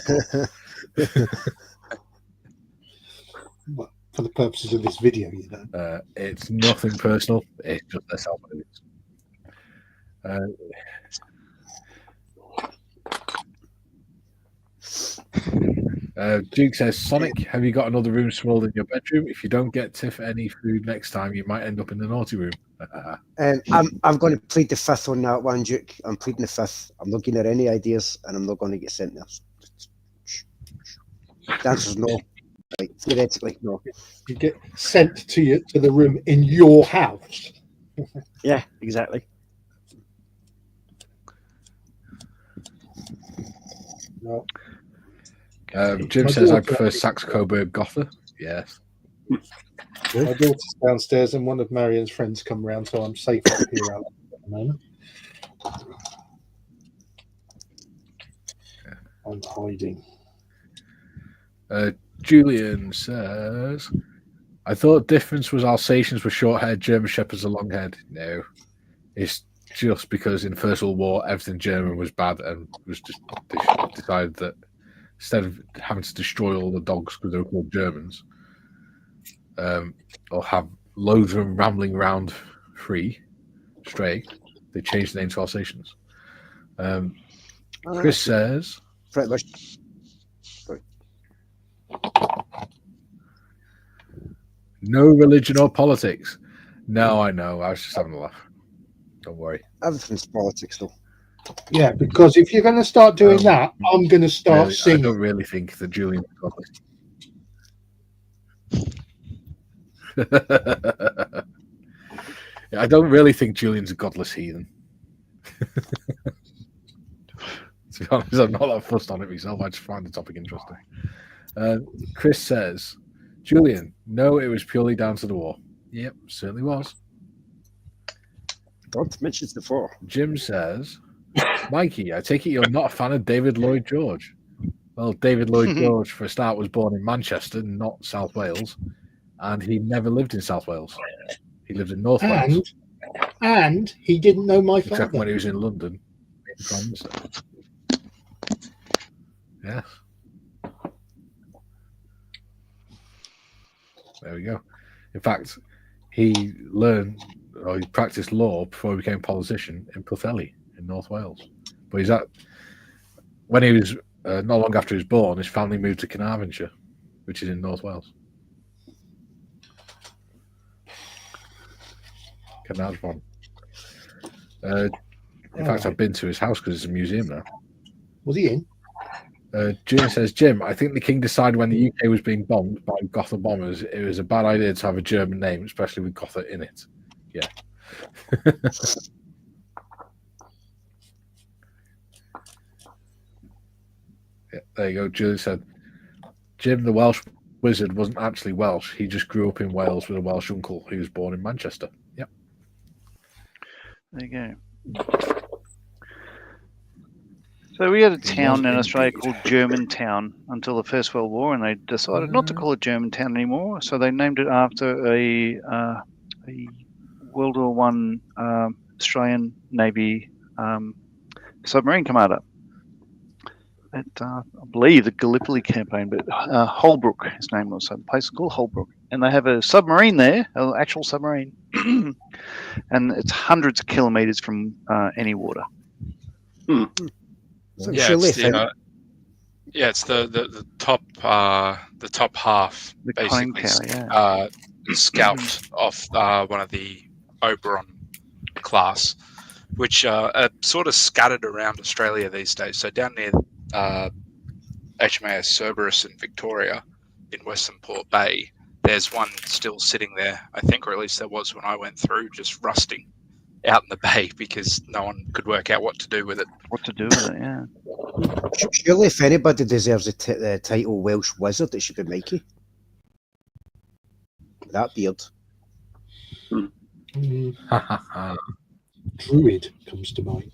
Well, for the purposes of this video, you know. It's nothing personal. It's just the South Walians. Duke says, Sonic, have you got another room smaller than your bedroom? If you don't get Tiff any food next time, you might end up in the naughty room. I'm going to plead the fifth on that one, Duke. I'm pleading the fifth. I'm not giving her any ideas, and I'm not going to get sent there. The answer's no. Like, theoretically, no. You get sent to the room in your house. Yeah, exactly. No. Jim says, I prefer Saxe Coburg Gotha. Yes. My daughter's downstairs and one of Marion's friends come round, so I'm safe up here at the moment. I'm hiding. Julian says, I thought difference was Alsatians were short-haired, German Shepherds are long-haired. No. It's just because in the First World War, everything German was bad and was just decided that instead of having to destroy all the dogs because they were called Germans, or have loads of them rambling around stray, they changed the name to Alsatians. Chris says, pretty much. Sorry. No religion or politics. No, I know. I was just having a laugh. Don't worry. Everything's politics, though. Yeah, because if you're going to start doing that, I'm going to start singing. I don't really think that Julian I don't really think Julian's a godless heathen. To be honest, I'm not that fussed on it myself. I just find the topic interesting. Chris says, Julian, no, it was purely down to the war. Yep, certainly was. God mentions the four. Jim says, Mikey, I take it you're not a fan of David Lloyd George. Well, David Lloyd George, for a start, was born in Manchester, not South Wales, and he never lived in South Wales. He lived in North Wales. And he didn't know my Except father. when he was in London. Prime Minister. Yes. There we go. In fact, he practiced law before he became a politician in Pwllheli in North Wales. But when he was not long after he was born, his family moved to Carnarvonshire, which is in North Wales. Carnarvon. In fact, I've been to his house because it's a museum now. Was he in? Jim says, Jim, I think the king decided when the UK was being bombed by Gotha bombers, it was a bad idea to have a German name, especially with Gotha in it. Yeah. Yeah, there you go. Julie said, Jim, the Welsh wizard, wasn't actually Welsh. He just grew up in Wales with a Welsh uncle who was born in Manchester. Yep. There you go. So we had a town in Australia called Germantown until the First World War, and they decided not to call it Germantown anymore. So they named it after a World War One Australian Navy submarine commander. At, I believe the Gallipoli campaign, but Holbrook, his name was. So the place is called Holbrook, and they have a submarine there, an actual submarine, and it's hundreds of kilometres from any water. So Yeah, surely it's it's the top half, The basically conning tower, scalped off one of the Oberon class, which are sort of scattered around Australia these days. So down near HMAS Cerberus in Victoria, in Western Port Bay, there's one still sitting there, I think, or at least there was when I went through, just rusting out in the bay because no one could work out what to do with it. What to do with it? Yeah. Surely, if anybody deserves the title Welsh Wizard, it should be Mikey. That beard. Druid comes to mind.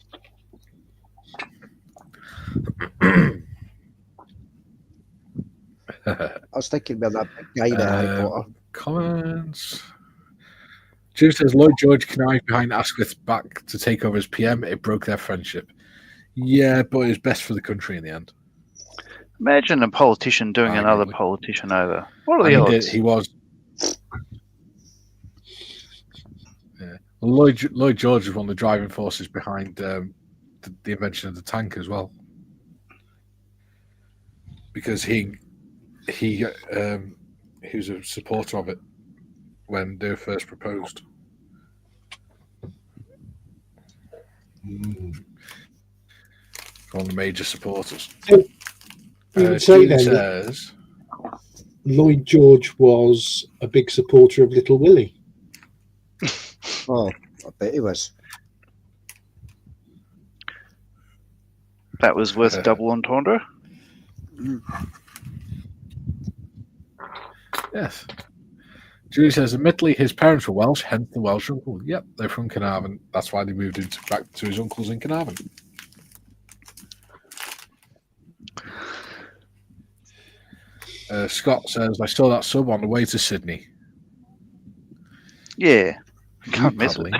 I was thinking about that big guy in Harry Potter. Comments. Jim says Lloyd George connived behind Asquith back to take over as PM. It broke their friendship. Yeah, but it was best for the country in the end. Imagine a politician doing another politician over. What are the odds? He was. Yeah. Well, Lloyd George was one of the driving forces behind the invention of the tank as well, because he was a supporter of it when they were first proposed. One of the major supporters. You would say then says Lloyd George was a big supporter of Little Willie. Oh, I bet he was. That was worth double entendre. Yes. Julie says, admittedly, his parents were Welsh, hence the Welsh uncle. Yep, they're from Carnarvon. That's why they moved back to his uncles in Carnarvon. Scott says, I saw that sub on the way to Sydney. Yeah. Can't miss it.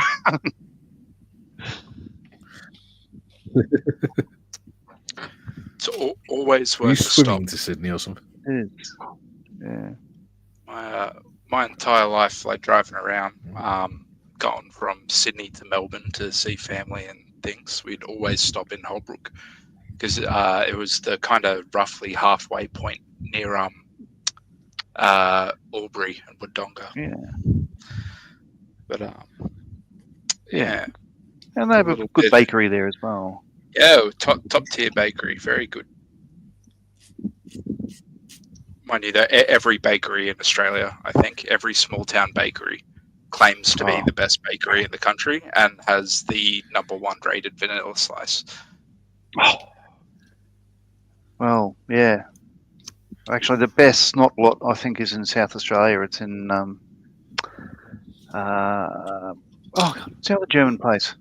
It's always Are you worth a swimming stop. to Sydney or something? Yeah. My entire life, like driving around, going from Sydney to Melbourne to see family and things, we'd always stop in Holbrook because it was the kind of roughly halfway point near Albury and Wodonga. Yeah. But yeah. And they have a good bakery there as well. Yeah, top tier bakery, very good. Mind you, though, every bakery in Australia, I think, every small town bakery claims to be the best bakery in the country and has the #1 rated vanilla slice. Oh. Well, yeah. Actually, the best snot lot, I think, is in South Australia. It's in it's the other German place.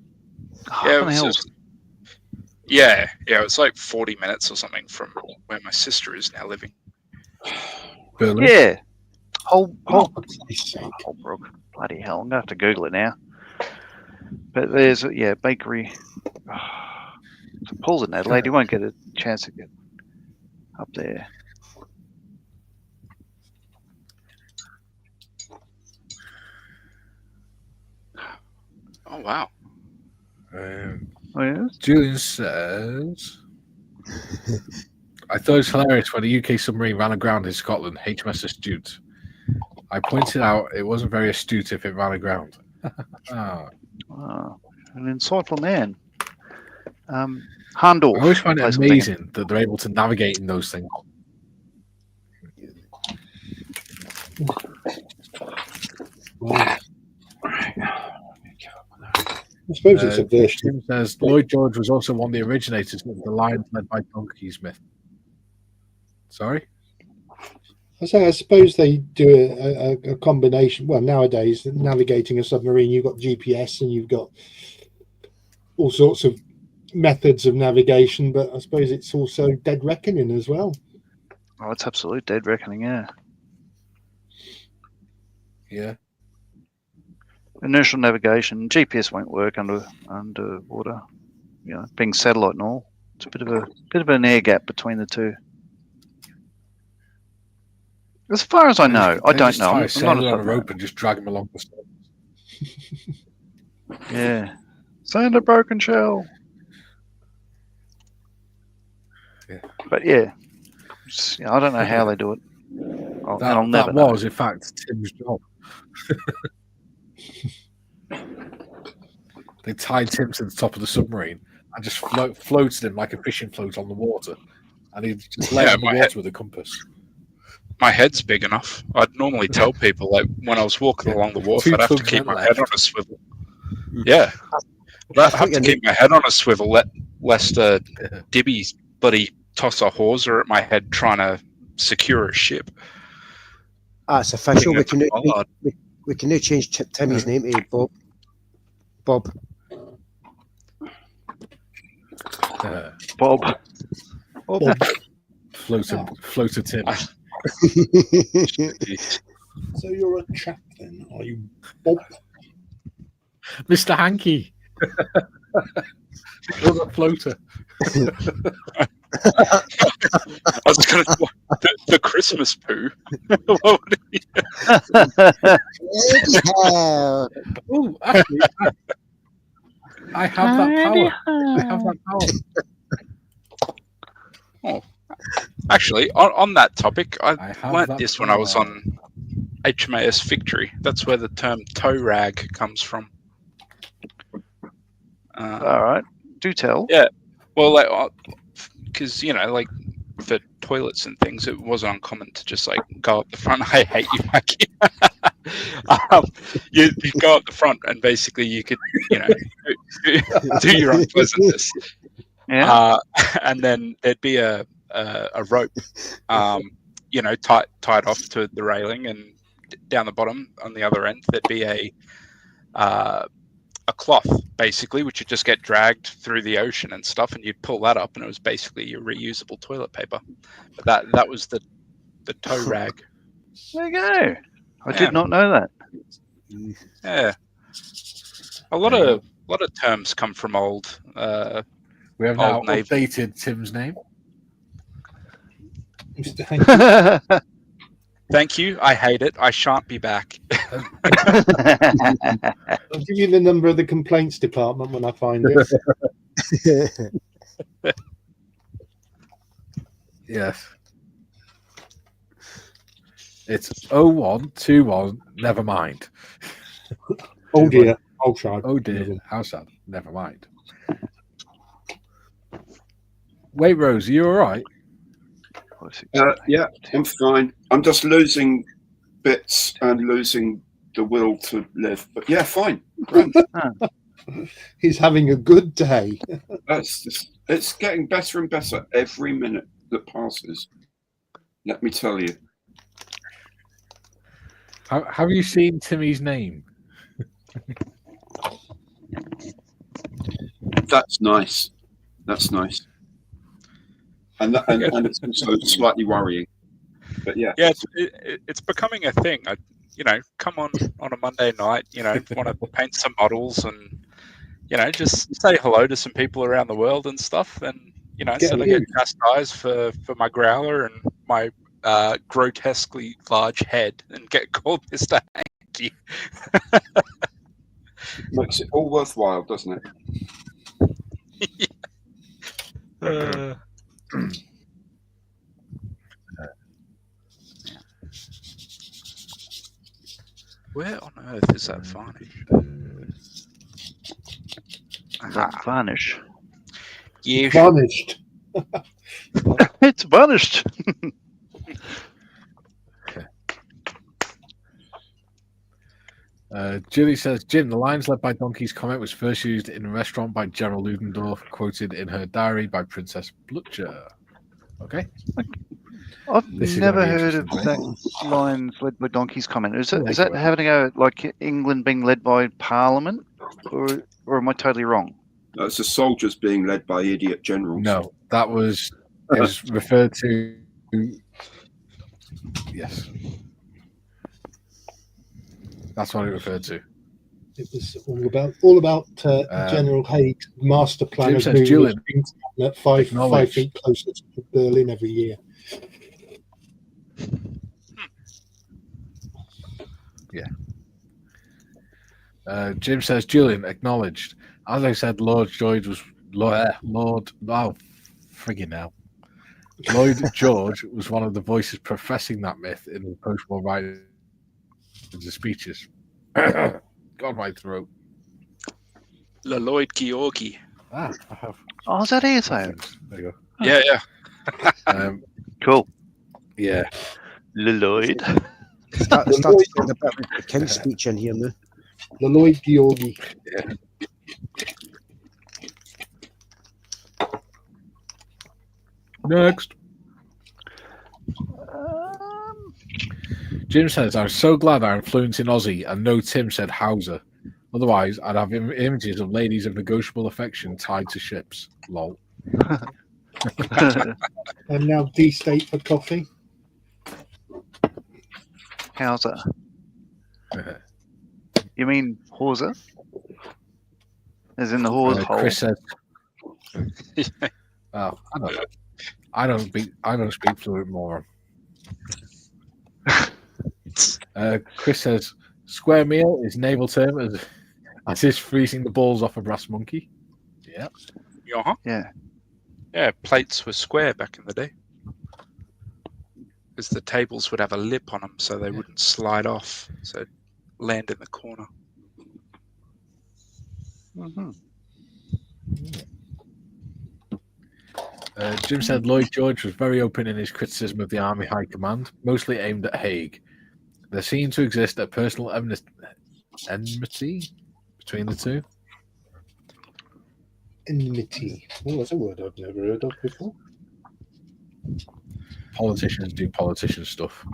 It's like 40 minutes or something from where my sister is now living. Berlin? Yeah. Holbrook. Bloody hell, I'm going to have to Google it now. But there's, bakery. So Paul's in Adelaide. You won't get a chance to get up there. Oh wow. Oh, yes? Julian says, I thought it was hilarious when a UK submarine ran aground in Scotland, HMS Astute. I pointed out it wasn't very astute if it ran aground. Wow. An insightful man. Harndorf. I always find it place I'm thinking. amazing that they're able to navigate in those things. I suppose it's a version. Tim says Lloyd George was also one of the originators of the Lions led by donkeys myth. Sorry? I suppose they do a combination. Well, nowadays, navigating a submarine, you've got GPS and you've got all sorts of methods of navigation, but I suppose it's also dead reckoning as well. Oh, it's absolute dead reckoning, yeah. Yeah. Inertial navigation, GPS won't work underwater. You know, being satellite and all. It's a bit of an air gap between the two. As far as I know, I don't know. I'm not on a rope and just drag him along the surface. Yeah. Sand a broken shell. Yeah. But yeah, I don't know how they do it. That was, in fact, Tim's job. They tied Tim to the top of the submarine and just floated him like a fishing float on the water. And he just lay on the water with a compass. My head's big enough. I'd normally tell people, like, when I was walking along the wharf, I'd have to keep my head on a swivel. Yeah. I'd have to keep my head on a swivel, lest Dibby's bloody toss a hawser at my head trying to secure a ship. It's official. We can now change Timmy's name to Bob. Bob. Bob. Floater Tim. So you're a chap then, are you, Bob? Mr. Hanky. You're a floater. I was going to the Christmas poo. Oh, actually, I have that power. Oh, actually, on that topic, I learnt this when I was on HMAS Victory. That's where the term tow rag comes from. All right, do tell. Yeah, well, because like for toilets and things, it wasn't uncommon to just like go up the front. I hate you, Mackie. You go up the front, and basically you could, do your own pleasantness. Yeah. And then there'd be a rope, tied off to the railing, and down the bottom on the other end there'd be a cloth, basically, which would just get dragged through the ocean and stuff, and you'd pull that up, and it was basically your reusable toilet paper. But that was the tow rag. There you go. I did not know that. Yeah, a lot of terms come from old. We have now updated Tim's name. Thank you. I hate it. I shan't be back. I'll give you the number of the complaints department when I find it. Yes. It's 0121, never mind. Oh dear. Oh, child. Oh dear. How sad. Never mind. Wait, Rose, are you all right? Yeah, I'm fine. I'm just losing bits and losing the will to live. But yeah, fine. He's having a good day. It's getting better and better every minute that passes. Let me tell you. Have you seen Timmy's name? That's nice. That's nice. And it's also slightly worrying. But yeah. Yeah, it's becoming a thing. Come on a Monday night, want to paint some models and, just say hello to some people around the world and stuff. And, instead I get chastised for my growler and my grotesquely large head and get called Mr. Hanky. Makes it all worthwhile, doesn't it? Where on earth is that varnish? That varnish. Yeah. Varnished. It's varnished. Julie says, Jim, the lines led by Donkey's comment was first used in a restaurant by General Ludendorff, quoted in her diary by Princess Blucher. Okay. I've This is never gonna be heard of interesting. that lines led by Donkey's comment. Is like that it. having to go like England being led by Parliament, or am I totally wrong? No, it's the soldiers being led by idiot generals. No, it was referred to. Yes. That's what it referred to. It was all about General Haig's master plan Jim of says moving Julian his at 5 acknowledged. feet closer to Berlin every year. Yeah. Jim says Julian acknowledged. As I said, Lord George was friggin' hell. Lloyd George was one of the voices professing that myth in the post-war writings and speeches. God, my throat. Lloyd Georgi. I have. Oh, is that airtime? There you Yeah, yeah. go. Cool. Yeah. Lloyd. Starting to get a bit of a King's speech in here now. The Lloyd Georgi. Yeah. Next. Jim says, I'm so glad I'm fluent in Aussie and no Tim said Hauser. Otherwise, I'd have images of ladies of negotiable affection tied to ships. Lol. I'm now D-state for coffee. Hauser. You mean Hauser? As in the horse hole? Chris says, oh, I don't speak fluent moron. Chris says, square meal is naval term as is freezing the balls off a brass monkey. Yeah. Uh-huh. Yeah. Yeah, plates were square back in the day. Because the tables would have a lip on them so they wouldn't slide off. So it'd land in the corner. Mm-hmm. Jim said Lloyd George was very open in his criticism of the Army High Command, mostly aimed at Haig. There seemed to exist a personal enmity between the two. Enmity. Oh, that's a word I've never heard of before. Politicians do politician stuff.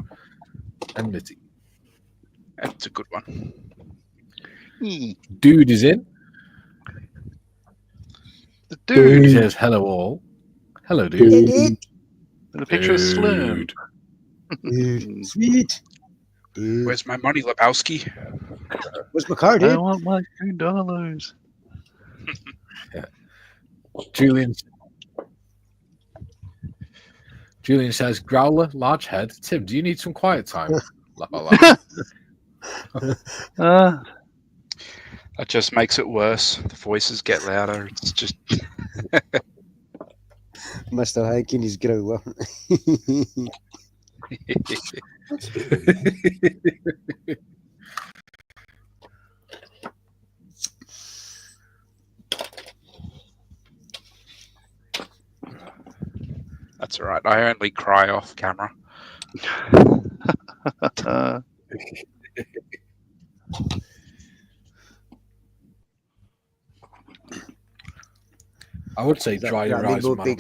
Enmity. That's a good one. Dude is in. The dude. He says, hello all. Hello, dude. Dude. And a picture of Slurm. Dude. Sweet. Dude. Where's my money, Lebowski? Where's my card, I dude? want my $2. Julian says, growler, large head. Tim, do you need some quiet time? Uh, That just makes it worse. The voices get louder. It's just Mr. Hiking is growler. that's all right. I only cry off camera. I would say dry your eyes, we'll man. be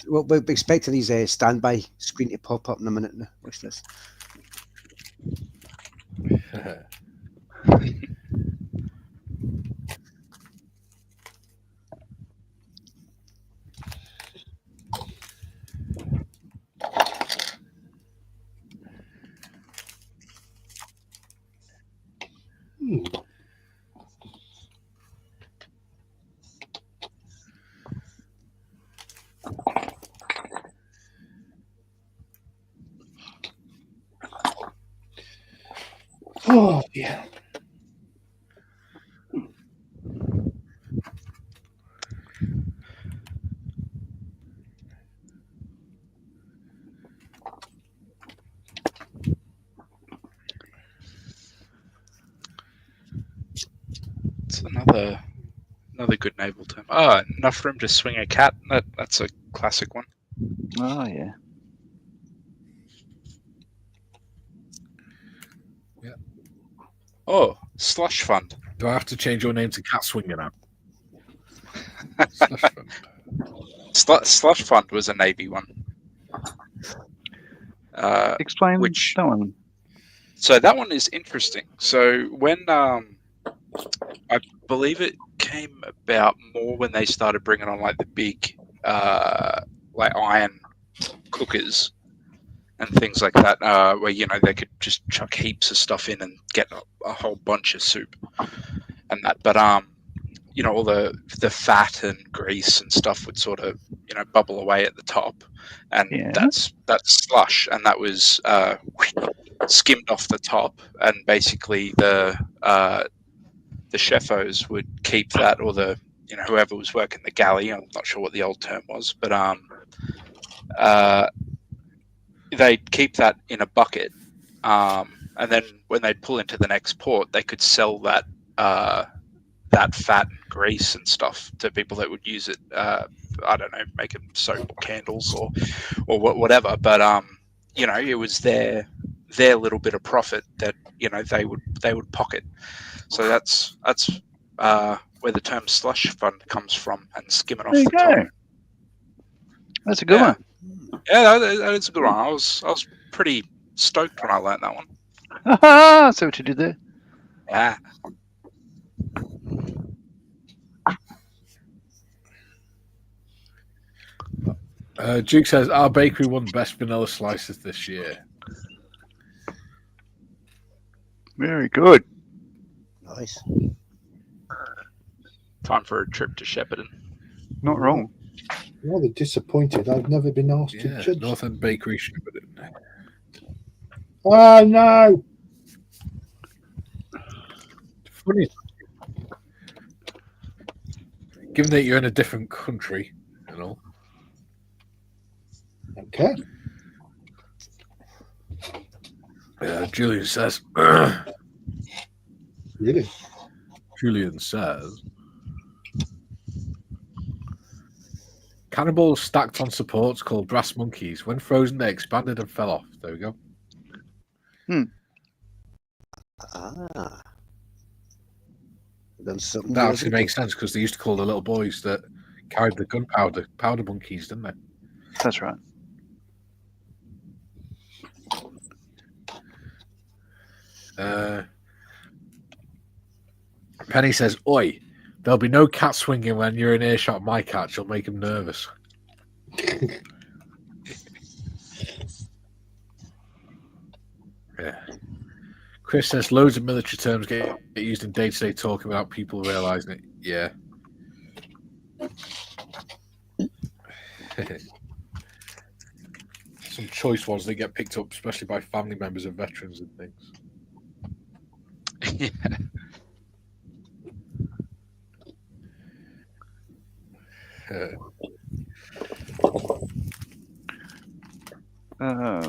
We'll be expecting his standby screen to pop up in a minute now. Watch this. Oh, yeah. It's another good naval term. Oh, enough room to swing a cat. That's a classic one. Oh yeah. Oh, slush fund. Do I have to change your name to Cat Swinger now? Slush fund. Slush fund was a Navy one. Explain which that one. So that one is interesting. So when I believe it came about more when they started bringing on like the big like iron cookers and things like that, where they could just chuck heaps of stuff in and get a whole bunch of soup and that. But all the fat and grease and stuff would sort of bubble away at the top, and that's slush, and that was skimmed off the top, and basically the chefos would keep that, or the whoever was working the galley. I'm not sure what the old term was, but they'd keep that in a bucket, and then when they'd pull into the next port, they could sell that that fat and grease and stuff to people that would use it. I don't know, making soap or candles or whatever. But it was their little bit of profit that they would pocket. So that's where the term slush fund comes from, and skimming off the top. That's a good one. Yeah, that is a good one. I was pretty stoked when I learned that one. I see what you did there. Yeah. Duke says our bakery won best vanilla slices this year. Very good. Nice. Time for a trip to Shepparton. Not wrong. Rather disappointed. I've never been asked to judge. North End Bakery Shepparton. Oh no! Funny. Given that you're in a different country, Okay. Julian says. Really? Julian says. Cannonballs stacked on supports called brass monkeys. When frozen, they expanded and fell off. There we go. Ah. That actually makes sense because they used to call the little boys that carried the gunpowder powder monkeys, didn't they? That's right. Penny says, "Oi, there'll be no cat swinging when you're in earshot of my cat. You'll make him nervous." Yeah. Chris says loads of military terms get used in day-to-day talking without people realizing it. Yeah. Some choice ones that get picked up, especially by family members of veterans and things. Yeah.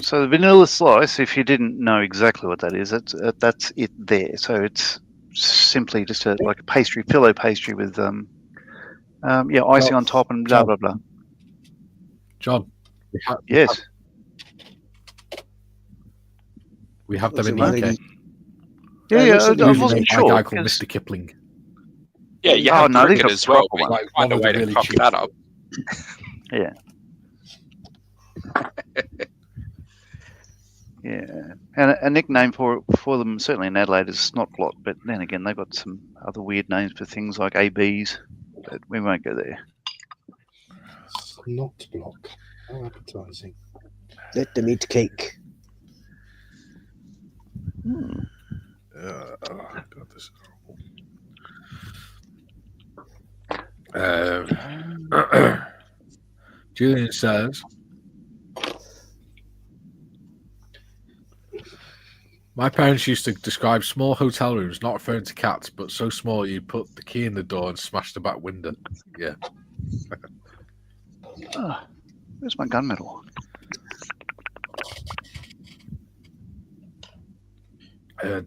So the vanilla slice, if you didn't know exactly what that is, that's it there. So it's simply just like a pastry, pillow pastry with icing on top and blah blah blah. John, Yes, we have them in the UK. Yeah, I wasn't A sure. guy called Mr. Kipling. Yeah, you have no, these cricket are as well. proper But you find a way to cock that up. Yeah. Yeah, and a nickname for them certainly in Adelaide is Snotblot, but then again they've got some other weird names for things like ABs, but we won't go there. Snotblock. How appetising. Let them eat cake. Oh God, this is horrible. Julian says, My parents used to describe small hotel rooms, not referring to cats, but so small you put the key in the door and smash the back window. Yeah. Oh, where's my gunmetal?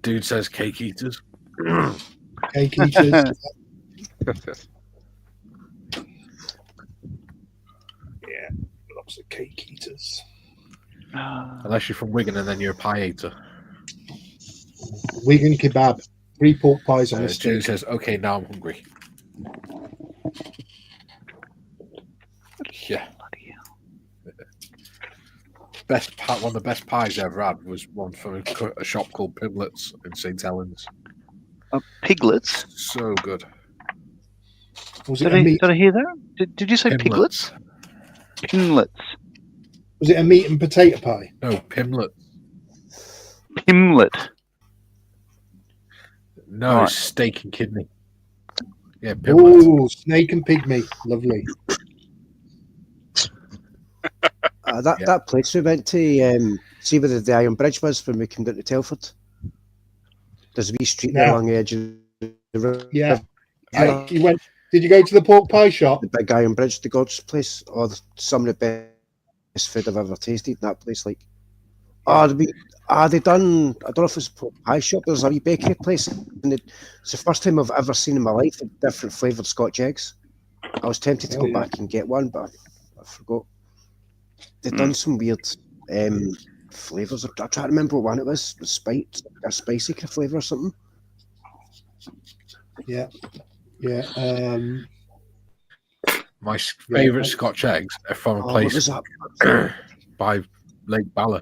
Dude says cake eaters. Cake eaters. Yeah, lots of cake eaters. Unless you're from Wigan and then you're a pie eater. Wigan kebab. 3 pork pies on the Jude stick. says, okay, now I'm hungry. Yeah. One of the best pies I ever had was one from a shop called Pimlets in St. Helens. Piglets? So good. Was it a meat? Did I hear that? Did you say piglets? Pimlets. Was it a meat and potato pie? No, Pimlet. Pimlet. No, Right. steak and kidney. Yeah, Pimlet. Oh, snake and pygmy. Lovely. That place we went to, see where the Iron Bridge was when we came down to Telford. There's a wee street there along the edge of the river. Yeah. Did you go to the pork pie shop? The big Iron Bridge, the God's place, or some of the best food I've ever tasted in that place. Like, they done? I don't know if it's a pork pie shop. There's a wee bakery place, and it's the first time I've ever seen in my life different flavoured Scotch eggs. I was tempted to go back and get one, but I forgot. They've done some weird flavours. I'm trying to remember what one it was. A spicy kind of flavour or something. Yeah. Yeah. My favourite Scotch eggs are from a place by Lake Bala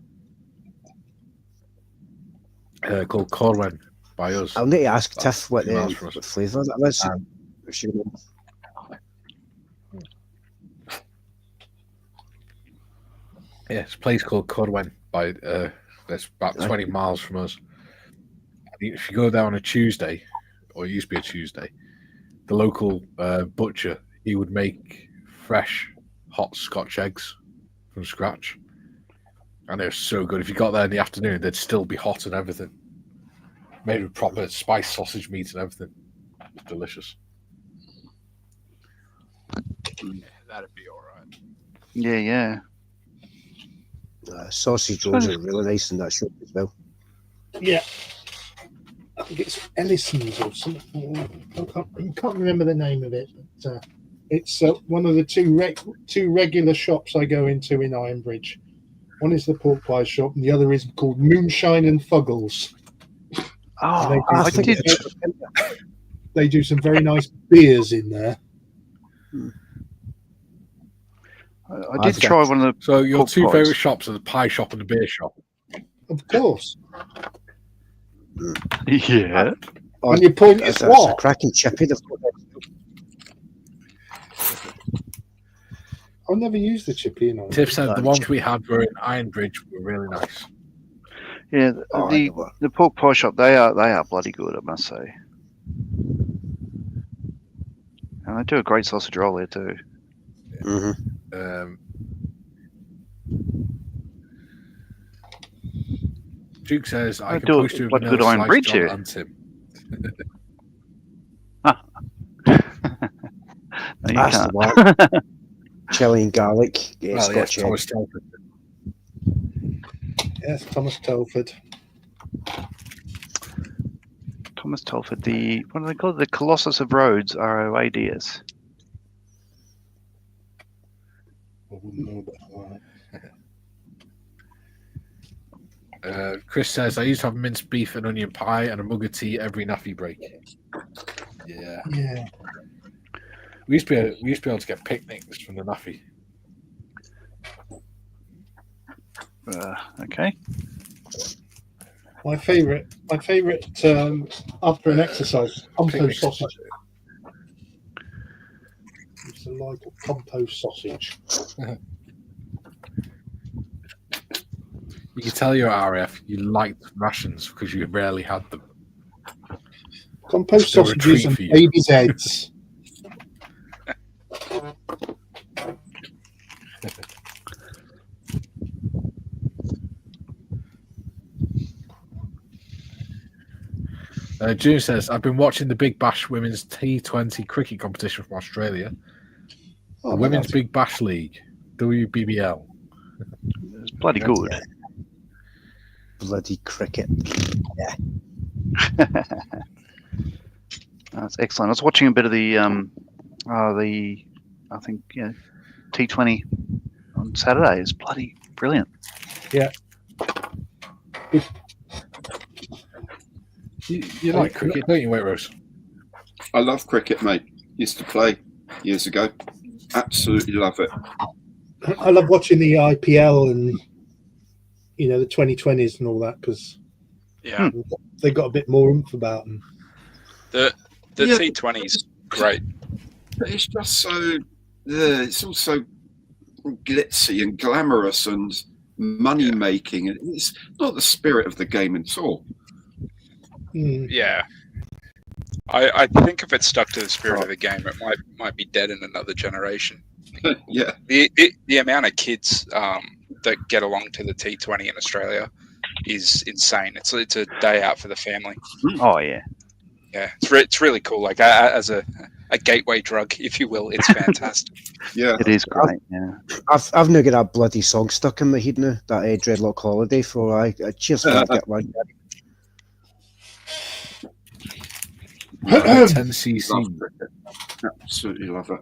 called Corwen by us. I'll need to ask Tiff what flavour that was. If she remembers. Yeah, it's a place called Corwen by that's about 20 miles from us. If you go there on a Tuesday, or it used to be a Tuesday, the local butcher, he would make fresh, hot Scotch eggs from scratch. And they're so good. If you got there in the afternoon, they'd still be hot and everything. Made with proper spiced sausage meat and everything. Delicious. That'd be all right. Yeah. Sausage rolls are really nice in that shop as well. Yeah. I think it's Ellison's or something. I can't remember the name of it, but it's one of the two regular shops I go into in Ironbridge. One is the pork pie shop, and the other is called Moonshine and Fuggles. Oh, I did. They do some very nice beers in there. I did try one of the. So your two favourite shops are the pie shop and the beer shop. Of course. Yeah. And your point is what? A cracking chippy. I've never used the chippy in Ironbridge. Tiff said the ones we had were in Ironbridge were really nice. Yeah, the pork pie shop, they are bloody good, I must say. And they do a great sausage roll there too. Mm-hmm. Duke says I can do post you a like good Iron Bridge here. And Tim. No, you That's can't. the one. Chili and garlic. Yeah, Well, yes, Scotch Thomas egg. Telford. Yes, Thomas Telford. Thomas Telford, what do they call it? The Colossus of Rhodes, ROADS. I wouldn't know about that. Chris says I used to have minced beef and onion pie and a mug of tea every naffy break. Yeah. Yeah. We used to be able to get picnics from the naffy. Okay. My favourite after an exercise, compost sausage. It's a like compost sausage. You can tell you're RF. You liked rations because you rarely had them. Compost They're a sausages treat and for you. baby's heads. June says, I've been watching the Big Bash Women's T20 cricket competition from Australia. The Women's Big Bash League, WBBL. It's bloody good. Bloody cricket. Yeah. That's excellent. I was watching a bit of the I think T20 on Saturday. It's bloody brilliant. Yeah. You like cricket, don't you, Waitrose? I love cricket, mate. Used to play years ago. Absolutely love it. I love watching the IPL and the 2020s and all that because they got a bit more oomph about them. The T20's great. It's just so it's all so glitzy and glamorous and money making. It's not the spirit of the game at all. Yeah. I think if it stuck to the spirit of the game, it might be dead in another generation. Yeah. The amount of kids that get along to the T20 in Australia is insane. It's a day out for the family. Oh yeah. Yeah, it's really cool. Like as a gateway drug, if you will, it's fantastic. Yeah, it is great. Yeah, I've now got that bloody song stuck in my head now. That Dreadlock Holiday for cheers for that. Get one. 10cc. Absolutely love it.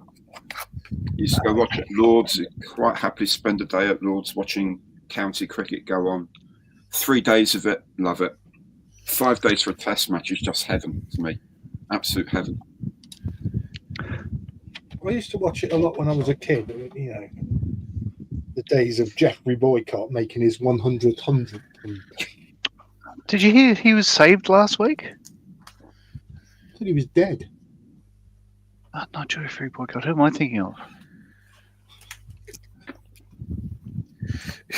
Used to go watch at Lords. Quite happily spend a day at Lords watching county cricket go on. 3 days of it, love it. 5 days for a test match is just heaven to me. Absolute heaven. I used to watch it a lot when I was a kid. The days of Jeffrey Boycott making his 100. Did you hear he was saved last week? I thought he was dead. Not Jeffrey Boycott. Who am I thinking of?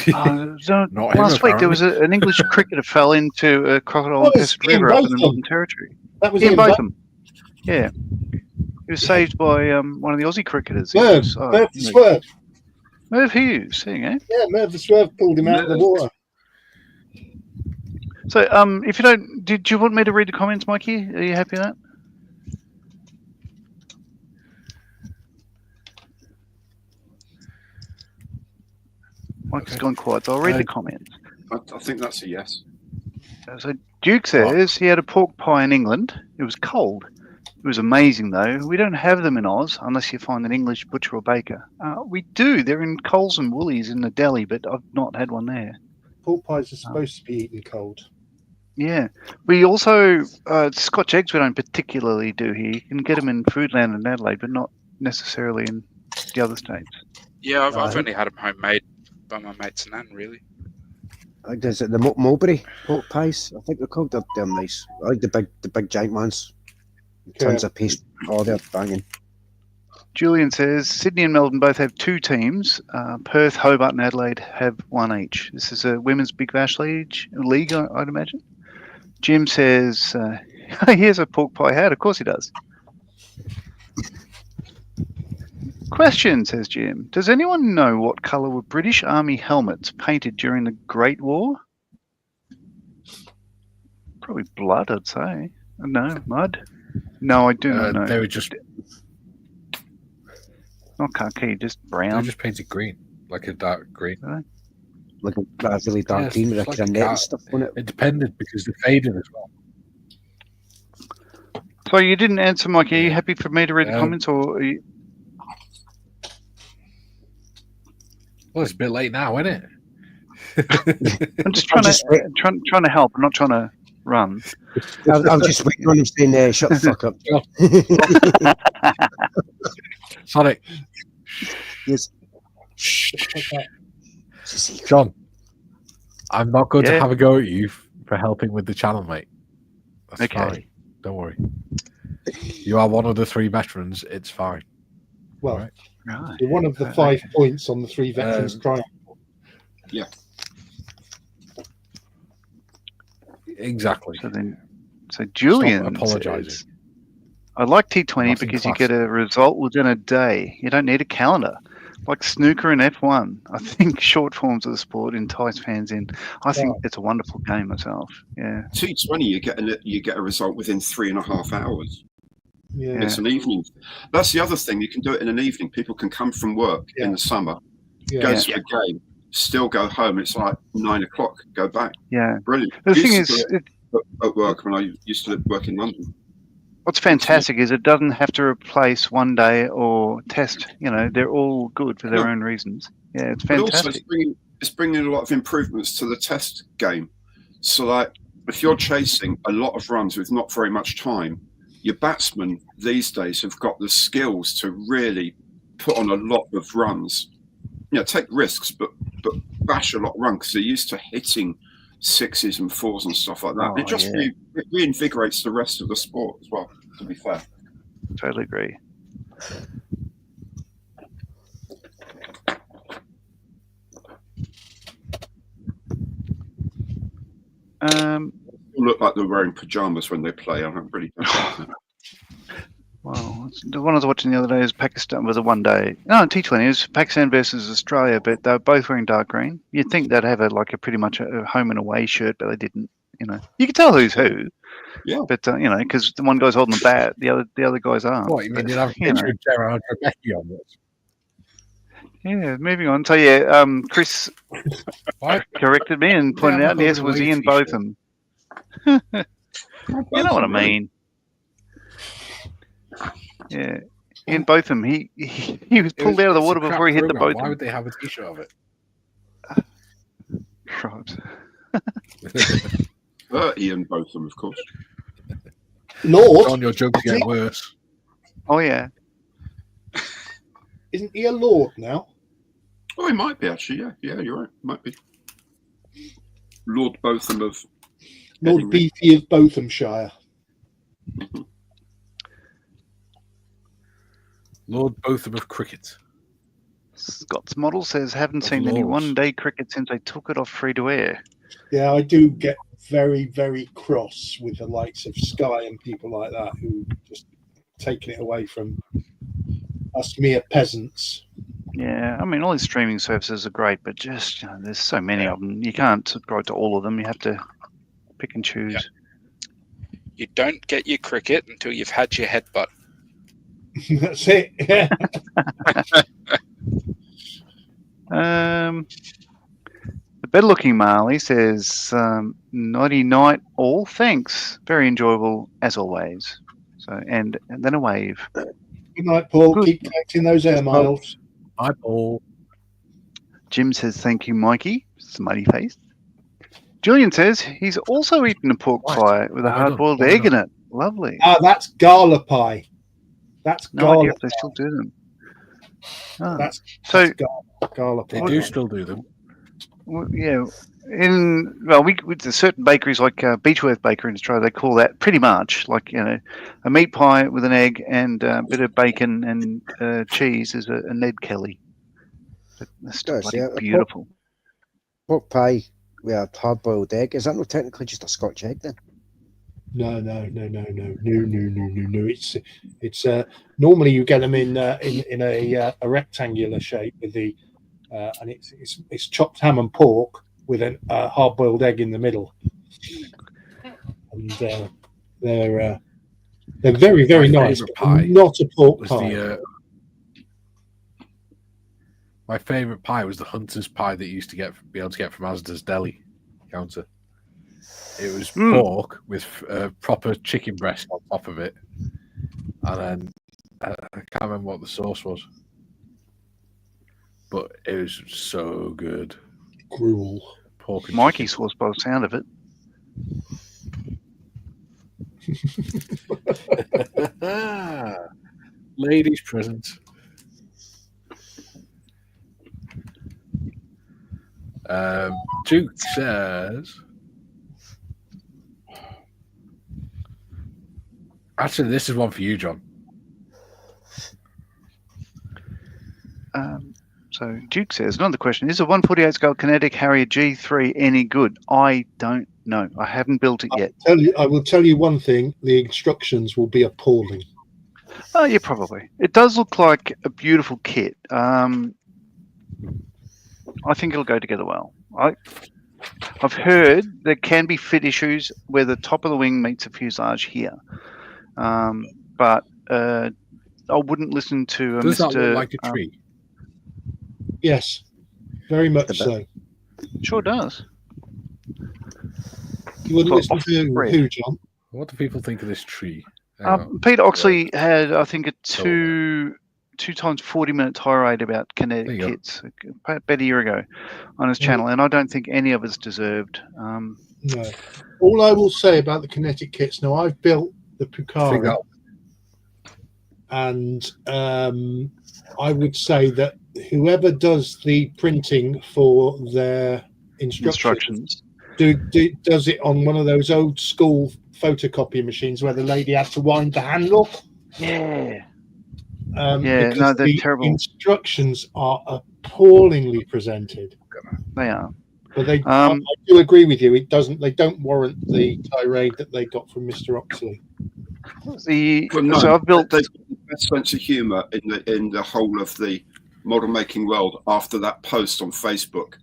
Last week there was an English cricketer fell into a crocodile-infested river up in the Northern Territory. That was Ian Botham. Yeah, he was saved by one of the Aussie cricketers. Swerve. Merv Hughes, there you go. Yeah, Merv the Swerve pulled him out of the water. So, if you don't, did you want me to read the comments, Mikey? Are you happy with that? Mike's gone quiet, so I'll read the comments. I think that's a yes. So Duke says he had a pork pie in England. It was cold. It was amazing, though. We don't have them in Oz unless you find an English butcher or baker. We do. They're in Coles and Woolies in the deli, but I've not had one there. Pork pies are supposed to be eaten cold. Yeah. We also, Scotch eggs we don't particularly do here. You can get them in Foodland in Adelaide, but not necessarily in the other states. Yeah, I've only had them homemade by my mates and Nan, really. Is it the Mulberry pork pies? I think they're called. They're nice. I like the big giant ones. Tons of paste. Oh, they're banging. Julian says Sydney and Melbourne both have 2 teams. Perth, Hobart, and Adelaide have 1 each. This is a women's Big Bash league, I'd imagine. Jim says he has a pork pie hat. Of course he does. Question, says Jim. Does anyone know what colour were British Army helmets painted during the Great War? Probably blood, I'd say. No, mud? No, I do not know. They were just... Not khaki, just brown. They were just painted green, like a dark green. Right. Like a really dark green with a net and stuff on it. It depended because they faded as well. So you didn't answer, Mike. Are you happy for me to read the comments, or are you... Well, it's a bit late now, isn't it? I'm just trying to help. I'm not trying to run. I'm just waiting on him saying, "Shut the fuck up." Sonic. Yes. John, I'm not going to have a go at you for helping with the channel, mate. That's fine. Don't worry. You are one of the 3 veterans. It's fine. Well, right. You're one of the 5 points on the 3 veterans triangle. Yeah. Exactly. So Julian apologizing. I like T20 because you get a result within a day. You don't need a calendar. like snooker and F1. I think short forms of the sport entice fans in. I think it's a wonderful game myself. Yeah. T20, you get a result within 3.5 hours. Yeah. It's an evening. That's the other thing. You can do it in an evening. People can come from work in the summer, go to the game, still go home. It's like 9 o'clock. Go back. Yeah. Brilliant. The thing is, at work when I used to work in London. What's fantastic is it doesn't have to replace one day or test. They're all good for their own reasons. Yeah, it's fantastic. But also, it's bringing a lot of improvements to the test game. So, like, if you're chasing a lot of runs with not very much time, your batsmen these days have got the skills to really put on a lot of runs. Take risks, but bash a lot of runs because they're used to hitting 6s and 4s and stuff like that. It reinvigorates the rest of the sport as well, to be fair. Totally agree. Look like they're wearing pajamas when they play. I'm really. Well, the one I was watching the other day is Pakistan was a one-day. No, T20 is Pakistan versus Australia, but they were both wearing dark green. You'd think they'd have pretty much a home and away shirt, but they didn't. You could tell who's who. Yeah. But because the one guy's holding the bat, the other guys aren't. What you mean? You'd have a picture of Gerard Rebecca on this. Yeah, moving on. So yeah, Chris corrected me and pointed out, yes, it was Ian Botham. You know what I mean? Yeah, Ian Botham. He was pulled out of the water before he hit the boat. Why would they have a T-shirt of it? Right. Ian Botham, of course. Lord, John, your jokes get worse. Oh yeah. Isn't he a lord now? Oh, he might be actually. Yeah, you're right. Might be Lord Botham of Lord Beefy of Bothamshire. Lord Botham of cricket. Scott's model says, haven't seen any one-day cricket since they took it off free-to-air. Yeah, I do get very, very cross with the likes of Sky and people like that who just taking it away from us mere peasants. Yeah, I mean, all these streaming services are great, but just there's so many of them. You can't subscribe to all of them. You have to pick and choose. Yeah. You don't get your cricket until you've had your headbutt. That's it. Yeah. The better-looking Marley says, "Nighty night, all. Thanks. Very enjoyable as always." So, and then a wave. Good night, Paul. Good. Keep collecting those air miles. Hi, Paul. Jim says, "Thank you, Mikey." Smiley face. Julian says he's also eaten a pork pie with a hard-boiled egg in it. Lovely. Ah, that's gala pie. That's gala. No idea if they still do them. Oh. That's gala pie. They do still do them. Well, yeah. With certain bakeries like Beechworth Bakery in Australia, they call that pretty much like a meat pie with an egg and a bit of bacon and cheese is a Ned Kelly. But that's still beautiful. Pork pie with a hard-boiled egg, is that not technically just a Scotch egg then? No. It's normally you get them in a rectangular shape with the and it's chopped ham and pork with a hard-boiled egg in the middle, and they're very, very nice. Pie not a pork pie. My favourite pie was the hunter's pie that you used to be able to get from Asda's deli counter. It was pork with proper chicken breast on top of it, and then I can't remember what the sauce was, but it was so good. Gruel. Pork and Mikey sauce by the sound of it. Ladies present. Duke says, actually, this is one for you, John. So Duke says, another question, is a 148 scale Kinetic Harrier G3 any good? I don't know. I haven't built it yet. I will tell you one thing, the instructions will be appalling. Oh, yeah, probably. It does look like a beautiful kit. I think it'll go together well. I've heard there can be fit issues where the top of the wing meets the fuselage here, but I wouldn't listen to Does Mr. that look like a tree? Yes, very much bit. so. Sure does. You wouldn't Well, listen to who, John? What do people think of this tree? Peter Oxley had, I think, a two times 40-minute tirade about kinetic There you kits about a year ago on his channel, and I don't think any of us deserved. No. All I will say about the kinetic kits, now I've built the Pucara, and I would say that whoever does the printing for their instructions does it on one of those old school photocopy machines where the lady has to wind the handle. Yeah. Because no, they're the terrible. instructions are appallingly presented. They are. But I do agree with you. They don't warrant the tirade that they got from Mr. Oxley. So I've built the best sense of humour in the whole of the model making world after that post on Facebook,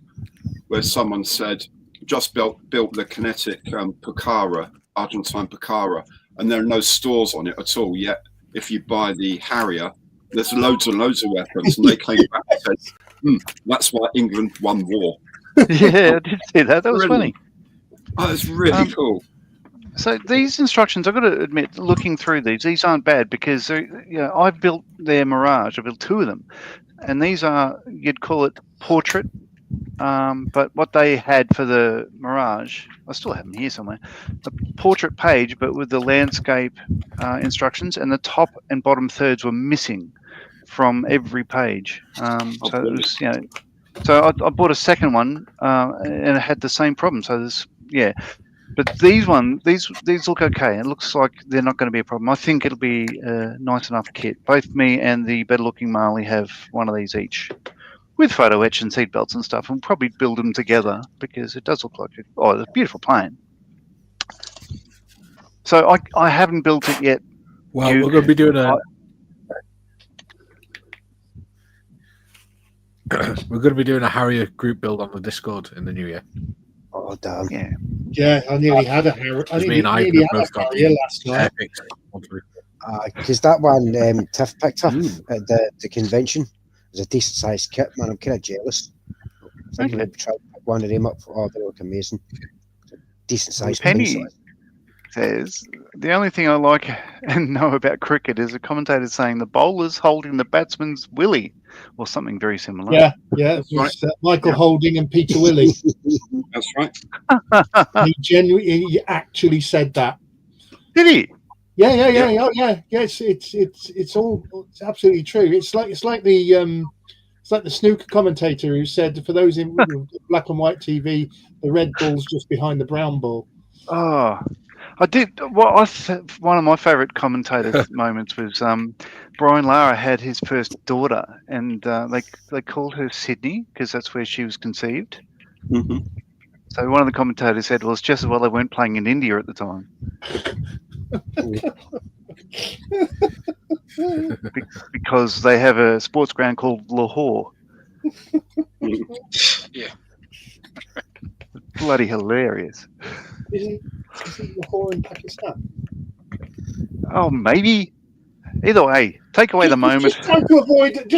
where someone said, "Just built the kinetic Pucara, Argentine Pucara, and there are no stores on it at all. Yet, if you buy the Harrier, there's loads and loads of weapons." And they came back and said, "That's why England won war." Yeah, I did see that. That was funny. Oh, it's really cool. So these instructions, I've got to admit, looking through these aren't bad because I've built their Mirage. I built 2 of them, and these are, you'd call it portrait, but what they had for the Mirage, I still have them here somewhere, a portrait page, but with the landscape instructions, and the top and bottom thirds were missing from every page. So it was, so I bought a second one, and it had the same problem. So there's, but these look okay. It looks like they're not going to be a problem. I think it'll be a nice enough kit. Both me and the better looking Marley have one of these each, with photo etch and seat belts and stuff, and we'll probably build them together because it does look like it's a beautiful plane. So I haven't built it yet. Well, we're going to be doing a Harrier group build on the Discord in the new year. Oh damn! Yeah, I nearly had a Harrier. I nearly had a Harrier last night. Because that one Tiff picked up at the convention was a decent sized kit. Man, I'm kind of jealous. I think maybe try to pick one of them up. They look amazing. Decent sized. Penny says the only thing I like and know about cricket is a commentator saying the bowler's holding the batsman's willy, or something very similar. Yeah, it was Michael Holding and Peter Willie. That's right. He actually said that. Did he? Yeah. It's absolutely true. It's like the snooker commentator who said, for those in black and white TV, the red ball's just behind the brown ball. Oh, I did. Well, one of my favourite commentators' moments was Brian Lara had his first daughter, and they called her Sydney because that's where she was conceived. Mm-hmm. So one of the commentators said, "Well, it's just as well they weren't playing in India at the time." Because they have a sports ground called Lahore. Yeah. Bloody hilarious. Is it Lahore in Pakistan? Oh, maybe. Either way, take away the moment. Just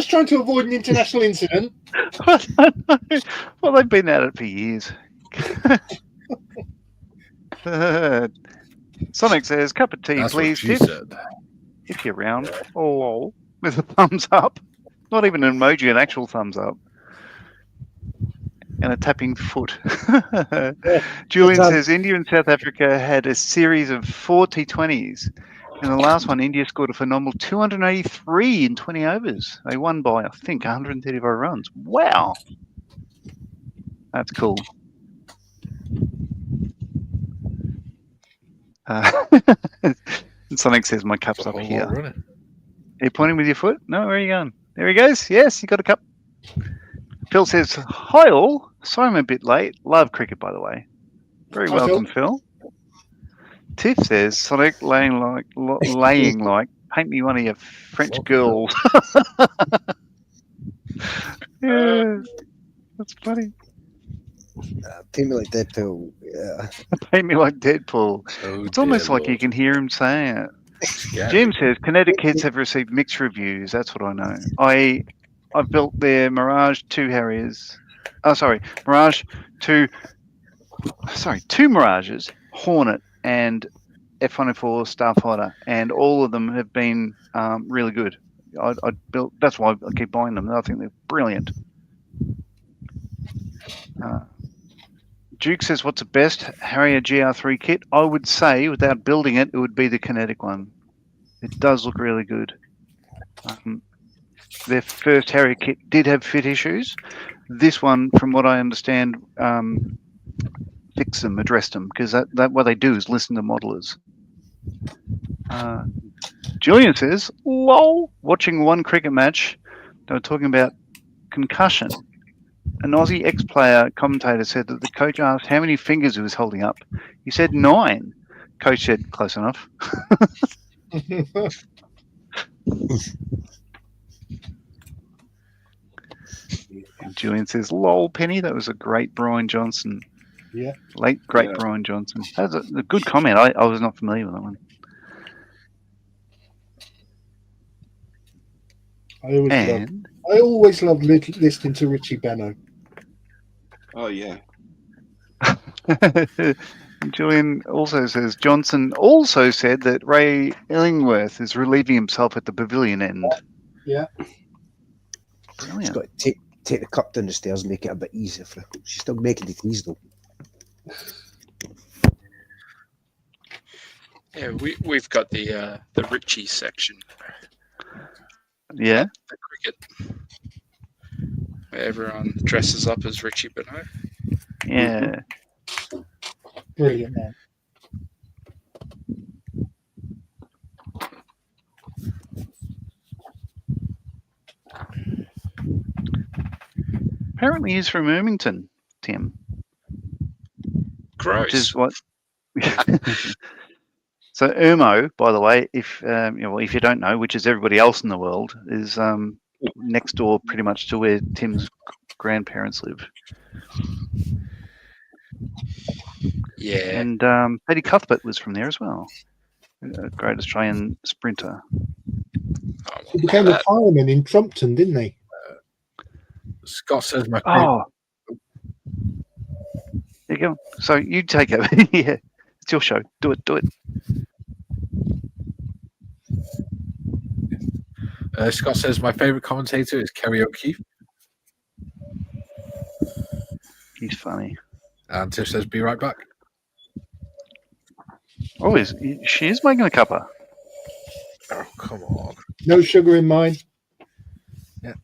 trying to avoid an international incident. Well, they've been at it for years. Sonic says, "Cup of tea, That's please, what she Tiff. said. If you're round." Oh, lol. With a thumbs up. Not even an emoji, an actual thumbs up. And a tapping foot. Julian says, India and South Africa had a series of 4 T20s. In the last one, India scored a phenomenal 283 in 20 overs. They won by, I think, 135 runs. Wow. That's cool. Sonic says, my cup's up here. Are you pointing with your foot? No, where are you going? There he goes. Yes, you got a cup. Phil says, hi all. Sorry I'm a bit late. Love cricket, by the way. Very welcome, Phil. Tiff says, Sonic laying like, paint me one of your French girls. Yeah, that's funny. Paint me like Deadpool. Yeah. Paint me like Deadpool. Oh, It's almost dear like you Lord. can hear him saying it. Scary. Jim says kinetic kits have received mixed reviews. That's what I know. I've built their Mirage 2 Harriers. Oh, sorry, two Mirages, Hornet and F-104 Starfighter, and all of them have been really good. I built. That's why I keep buying them. I think they're brilliant. Duke says, "What's the best Harrier GR3 kit?" I would say, without building it, it would be the kinetic one. It does look really good. Their first Harrier kit did have fit issues. This one, from what I understand, fixed them, addressed them, because that what they do is listen to modelers. Julian says, "Lol." Watching one cricket match, they were talking about concussion. An Aussie ex-player commentator said that the coach asked how many fingers he was holding up. He said 9. Coach said, "Close enough." And Julian says, "Lol, Penny, that was a great Brian Johnson." Yeah. Late, great Brian Johnson. That's a good comment. I was not familiar with that one. I always loved listening to Richie Benno. Oh, yeah. Julian also says, Johnson also said that Ray Illingworth is relieving himself at the pavilion end. Yeah. Brilliant. She's got to take the cup down the stairs and make it a bit easier for her. She's still making it easy though. Yeah, we've got the Richie section. Yeah. The cricket. Where everyone dresses up as Richie Benno. Yeah. Brilliant, man. Apparently he's from Ermington, Tim. Gross. Which is what... So Ermo, by the way, if if you don't know, which is everybody else in the world, is next door pretty much to where Tim's grandparents live. Yeah. And Paddy Cuthbert was from there as well. A great Australian sprinter. He became a fireman in Trumpton, didn't he? Scott says my Oh. There you go. So you take over. Yeah. It's your show. Do it. Scott says my favourite commentator is Kerry O'Keefe. He's funny. And Tiff says, "Be right back." Oh, she is making a cuppa. Oh, come on. No sugar in mine. Yeah.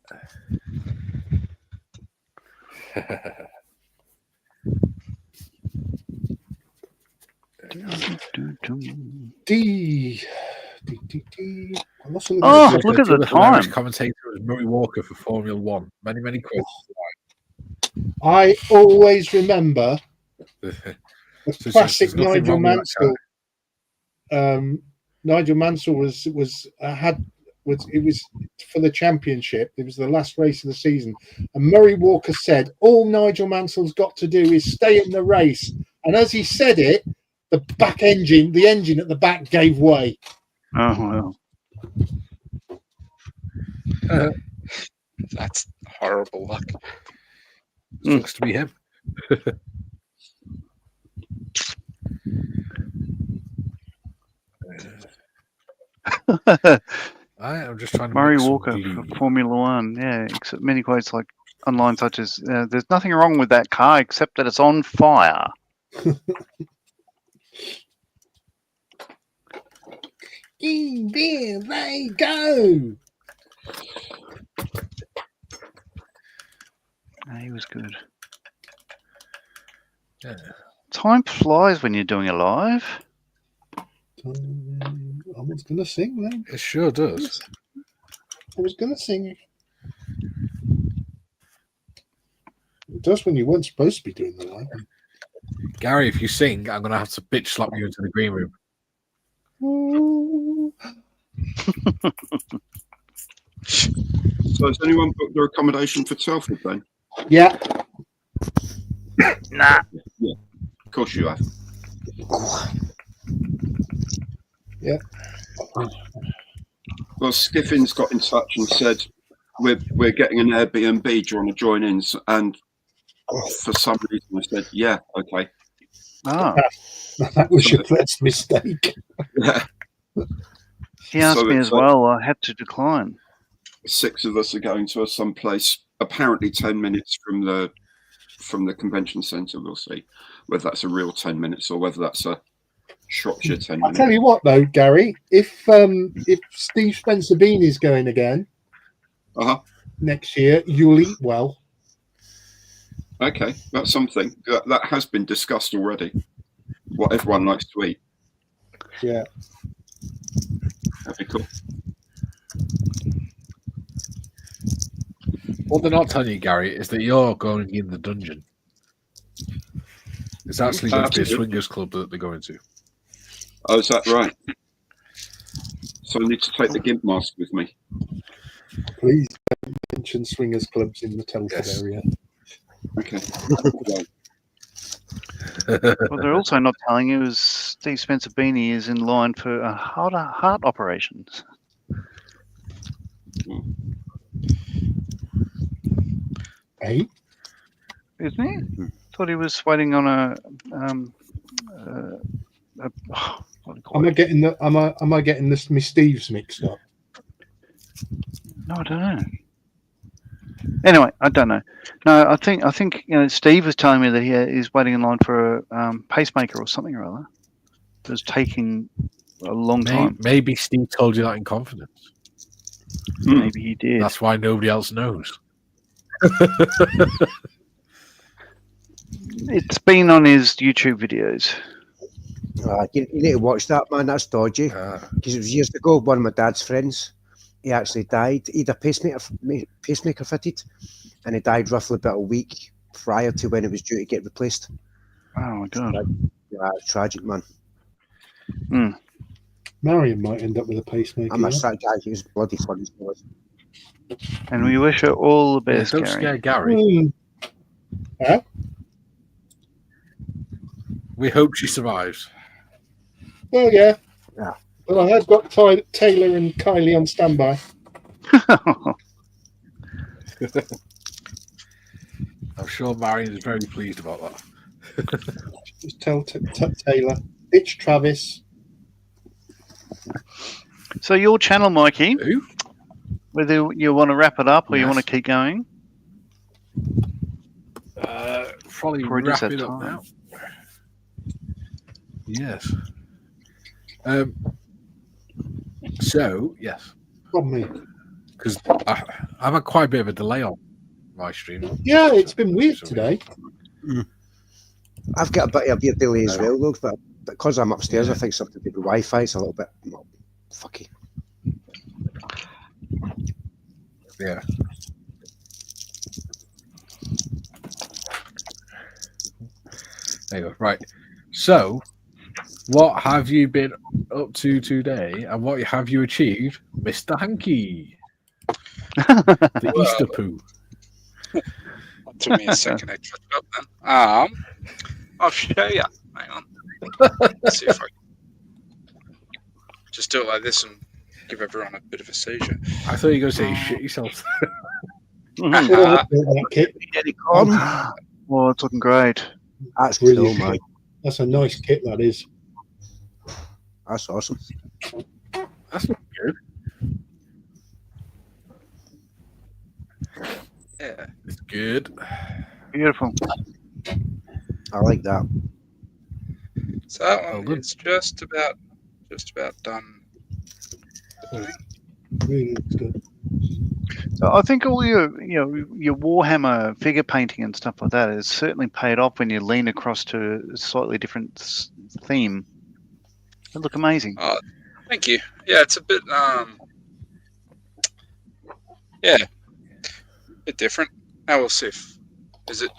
D. Oh, look at the time. Commentator was Murray Walker for Formula One. Many quotes. I always remember the classic Nigel Mansell. Nigel Mansell was for the championship. It was the last race of the season, and Murray Walker said, "All Nigel Mansell's got to do is stay in the race." And as he said it, the engine at the back gave way. Oh well. That's horrible luck. Looks to be him. I'm just trying to Murray Walker for Formula One. Yeah, except many quotes like online, such as "There's nothing wrong with that car except that it's on fire." There they go. He was good. Yeah. Time flies when you're doing a live. I was going to sing, man. It sure does. I was going to sing. It does when you weren't supposed to be doing the live. Gary, if you sing, I'm going to have to bitch slap you into the green room. So has anyone booked their accommodation for Telford then? Yeah. Nah. Yeah, of course you have. Yeah. Well, Skiffin's got in touch and said we're getting an Airbnb. Do you want to join in? And for some reason, I said, yeah, okay. Oh. That was your first mistake. Yeah. He asked me as well. I had to decline. 6 of us are going to some place apparently 10 minutes from the convention centre. We'll see whether that's a real 10 minutes or whether that's a Shropshire 10 minutes. I'll tell you what, though, Gary, if Steve Spencer Bean is going again next year, you'll eat well. Okay, that's something. That has been discussed already. What everyone likes to eat. Yeah. That'd be cool. What they're not telling you, Gary, is that you're going in the dungeon. It's actually going to be a swingers club that they're going to. Oh, is that right? So I need to take the gimp mask with me. Please don't mention swingers clubs in the Telford area. Okay. What they're also not telling you is Steve Spencer Beanie is in line for a heart operations. Hey? Isn't he? Thought he was waiting on Am I getting this Miss Steve's mixed up? No, I don't know. Anyway, I don't know. No, I think Steve was telling me that he is waiting in line for a pacemaker or something or other. It was taking a long time. Maybe Steve told you that in confidence. Maybe he did. That's why nobody else knows. It's been on his YouTube videos. You need to watch that, man. That's dodgy. Because it was years ago, one of my dad's friends, he actually died. He had a pacemaker fitted, and he died roughly about a week prior to when it was due to get replaced. Oh, my God. Yeah, it's tragic, man. Marion might end up with a pacemaker. I'm a sad guy. He was bloody funny. And we wish her all the best, don't Gary. scare Gary. Huh? We hope she survives. Oh, yeah. Yeah. Well, I have got Taylor and Kylie on standby. I'm sure Marion is very pleased about that. Just tell Taylor. It's Travis. So your channel, Mikey, Who? whether you want to wrap it up or you Yes. want to keep going? Probably Before it is wrap that it up time. now. Yes. So, yes. From me. Because I've had quite a bit of a delay on my stream. Yeah, it's been weird today. I've got a bit of a delay as well, though, but because I'm upstairs, I think something to do with Wi-Fi. It's a little bit fucky. Yeah. There you go. Right. So, what have you been up to today, and what have you achieved, Mr. Hanky? The Easter poo. It took me a second to catch up then. I'll show you. Hang on. Let's see if I can just do it like this and give everyone a bit of a seizure. I thought you were going to say shit yourself. That kit. Well, it's looking great. That's Really cool, man. That's a nice kit, that is. That's awesome. That's not good. Yeah. It's good. Beautiful. I like that. So that Oh, one good. is just about done. Really looks good. So I think all your Warhammer figure painting and stuff like that has certainly paid off when you lean across to a slightly different theme. They look amazing. Thank you. Yeah, it's a bit a bit different. Now we'll see if is it.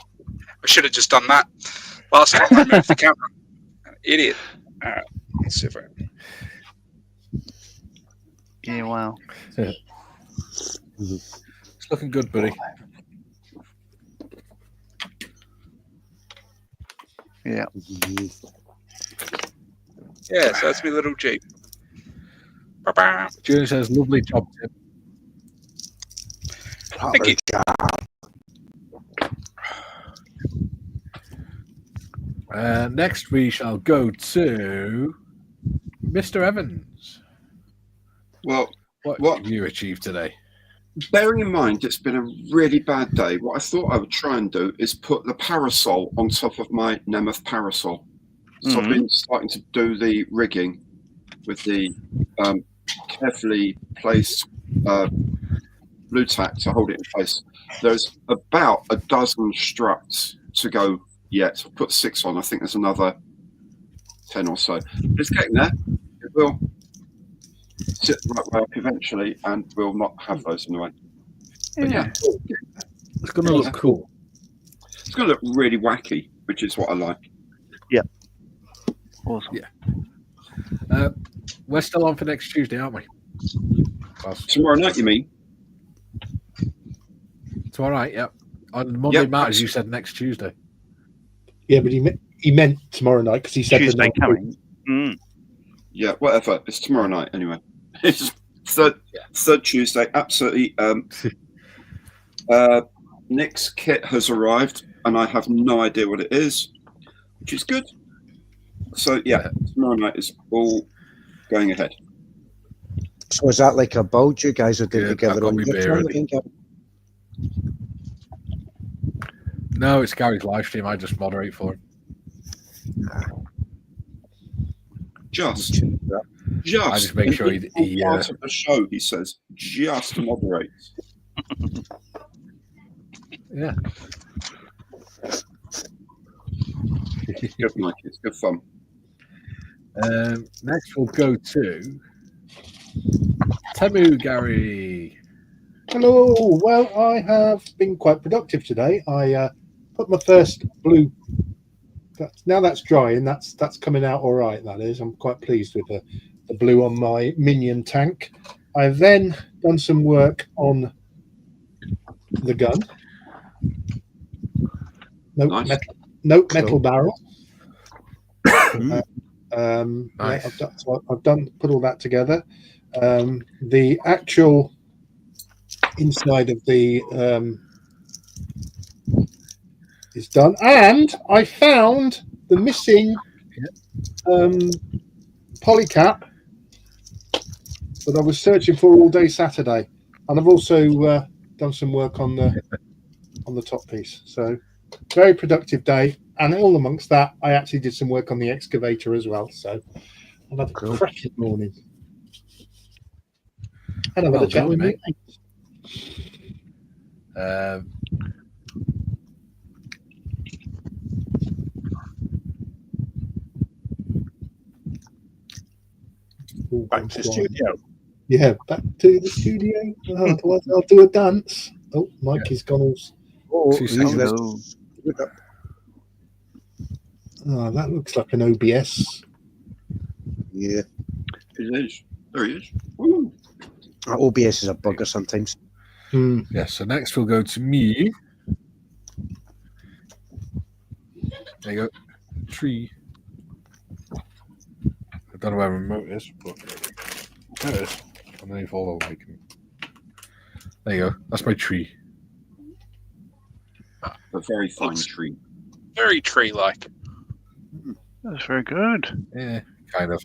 I should have just done that last time I moved the camera. Idiot. All right, let's see if I. Yeah, wow. It's looking good, buddy. Yeah. Yeah, so that's my little Jeep. Ba-ba. Junior says, lovely job, Tim. Thank you. Next, we shall go to Mr. Evans. Well, What What? have you achieved today? bearing in mind it's been a really bad day, what I thought I would try and do is put the parasol on top of my Nemeth parasol. So I've been starting to do the rigging with the carefully placed blue tack to hold it in place. There's about a dozen struts to go yet. I've put 6 on. I think there's another 10 or so. It's getting there. It will sit the right way up eventually, and we'll not have those in the way. But yeah, It's going to look cool. it's going to look really wacky, which is what I like. Awesome. Yeah. We're still on for next Tuesday, aren't we? Tomorrow night, you mean? Tomorrow night, yeah. On Monday Yep, night, as you said, next Tuesday. Yeah, but he meant tomorrow night because he said Tuesday the coming. Yeah, whatever. It's tomorrow night anyway. It's third Tuesday. Absolutely. Nick's kit has arrived, and I have no idea what it is, which is good. So yeah, tomorrow night is all going ahead. So is that like a build you guys are doing Yeah, together I've got on me your beer channel? ready. No, it's Gary's live stream. I just moderate for him. Just I just make sure he part of the show. He says just moderates. yeah. It's good, Mike. It's good fun. Next, we'll go to Temu Gary. Hello. Well, I have been quite productive today. I put my first blue. Now that's drying. That's coming out all right. That is. I'm quite pleased with the blue on my minion tank. I've then done some work on the gun. Nice. Metal barrel. Nice. Yeah, I've put all that together. The actual inside of the is done, and I found the missing polycap that I was searching for all day Saturday, and I've also done some work on the top piece. So very productive day, and all amongst that, I actually did some work on the excavator as well. So I've had a cracking morning, and I've had a chat with me. Back to the studio. Yeah, back to the studio. Otherwise, I'll do a dance. Oh, Mikey's gone all. Oh, Oh, that looks like an OBS. yeah. It is. There he is. Woo. OBS is a bugger sometimes. Yeah, so next we'll go to me. There you go. Tree. I don't know where my remote is, but there it is. And then you fall over making it. There you go. That's my tree. A very fine tree. Very tree-like. That's very good. Yeah, kind of.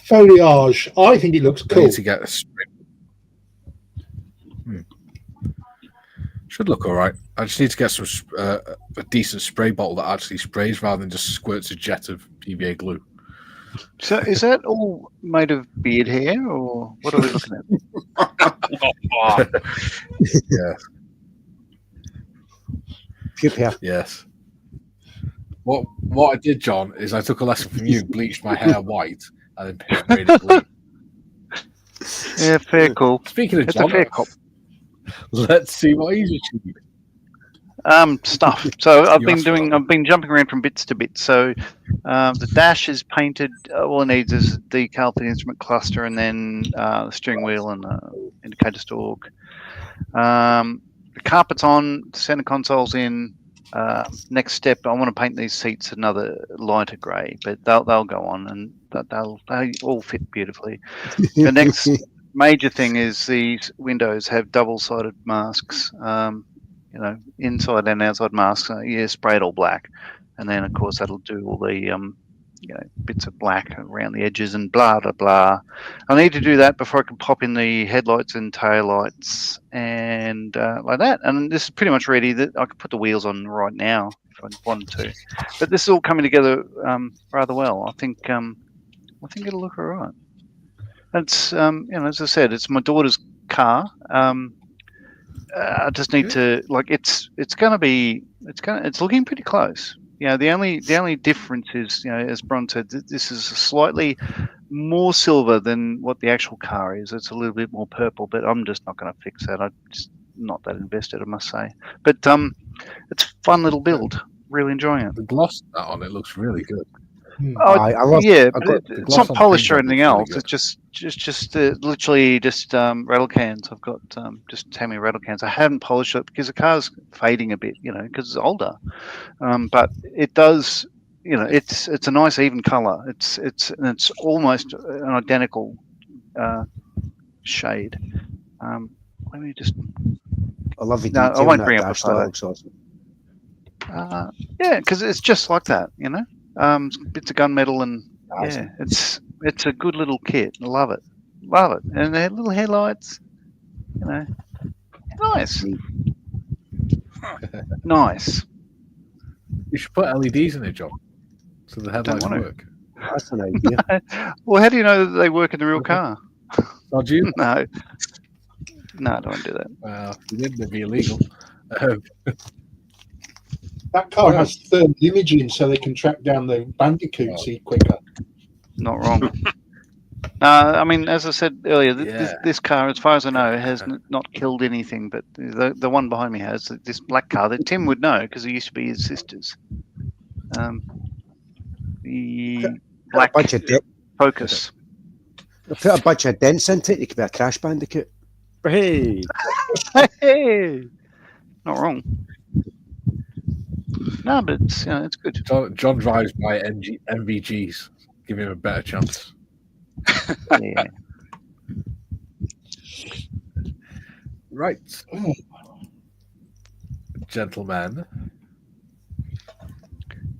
Foliage. I think it looks I cool. need to get a spray. Should look all right. I just need to get some a decent spray bottle that actually sprays rather than just squirts a jet of PVA glue. So is that all made of beard hair, or what are we looking at? Yeah. Puke hair. Yes. What I did, John, is I took a lesson from you, bleached my hair white, and then sprayed it blue. Yeah, fair call. Speaking of It's John, a fair call. let's see what he's achieved. Stuff. So I've been jumping around from bits to bits. So the dash is painted. All it needs is a decal for the instrument cluster, and then the steering wheel and the indicator stalk. The carpet's on. The center console's in. Next step, I want to paint these seats another lighter grey, but they'll go on, and they all fit beautifully. The next major thing is these windows have double-sided masks. Inside and outside masks. Spray it all black, and then of course that'll do all the bits of black around the edges and blah blah blah. I need to do that before I can pop in the headlights and tail lights and like that. And this is pretty much ready. That I could put the wheels on right now if I wanted to. But this is all coming together rather well. I think it'll look all right. It's as I said, it's my daughter's car. I just need to it's looking pretty close. The only difference is, as Bron said, this is slightly more silver than what the actual car is. It's a little bit more purple, but I'm just not going to fix that. I'm just not that invested, I must say. But it's a fun little build. Really enjoying it. The gloss on it looks really good. It's not polished or anything else. Really, it's just literally just rattle cans. I've got just Tammy rattle cans. I haven't polished it because the car's fading a bit, because it's older. But it does, it's a nice even color. It's almost an identical shade. Let me just. I love the detail. No, I won't bring up a photo. Because it's just like that, bits of gunmetal and it's a good little kit. I love it, and the little headlights, nice. Nice. You should put LEDs in it, John, so the headlights work. That's an idea. Well, how do you know that they work in the real car? Not you? No, I don't want to do that. Well, you didn't, it'd be illegal. That car has thermal imaging, so they can track down the bandicoots quicker. Not wrong. As I said earlier, this car, as far as I know, has not killed anything. But the one behind me has this black car that Tim would know because it used to be his sister's. The black Focus. Put a bunch of dents into it. You could be a Crash Bandicoot. Hey, not wrong. No, but it's good. John drives by MVGs. Give him a better chance. Yeah. Right. Gentlemen.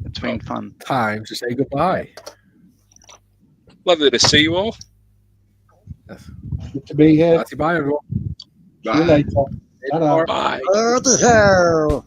It's been fun. Time to say goodbye. Lovely to see you all. Yes. Good to be here. Bye, everyone. See you later. Bye. What the hell?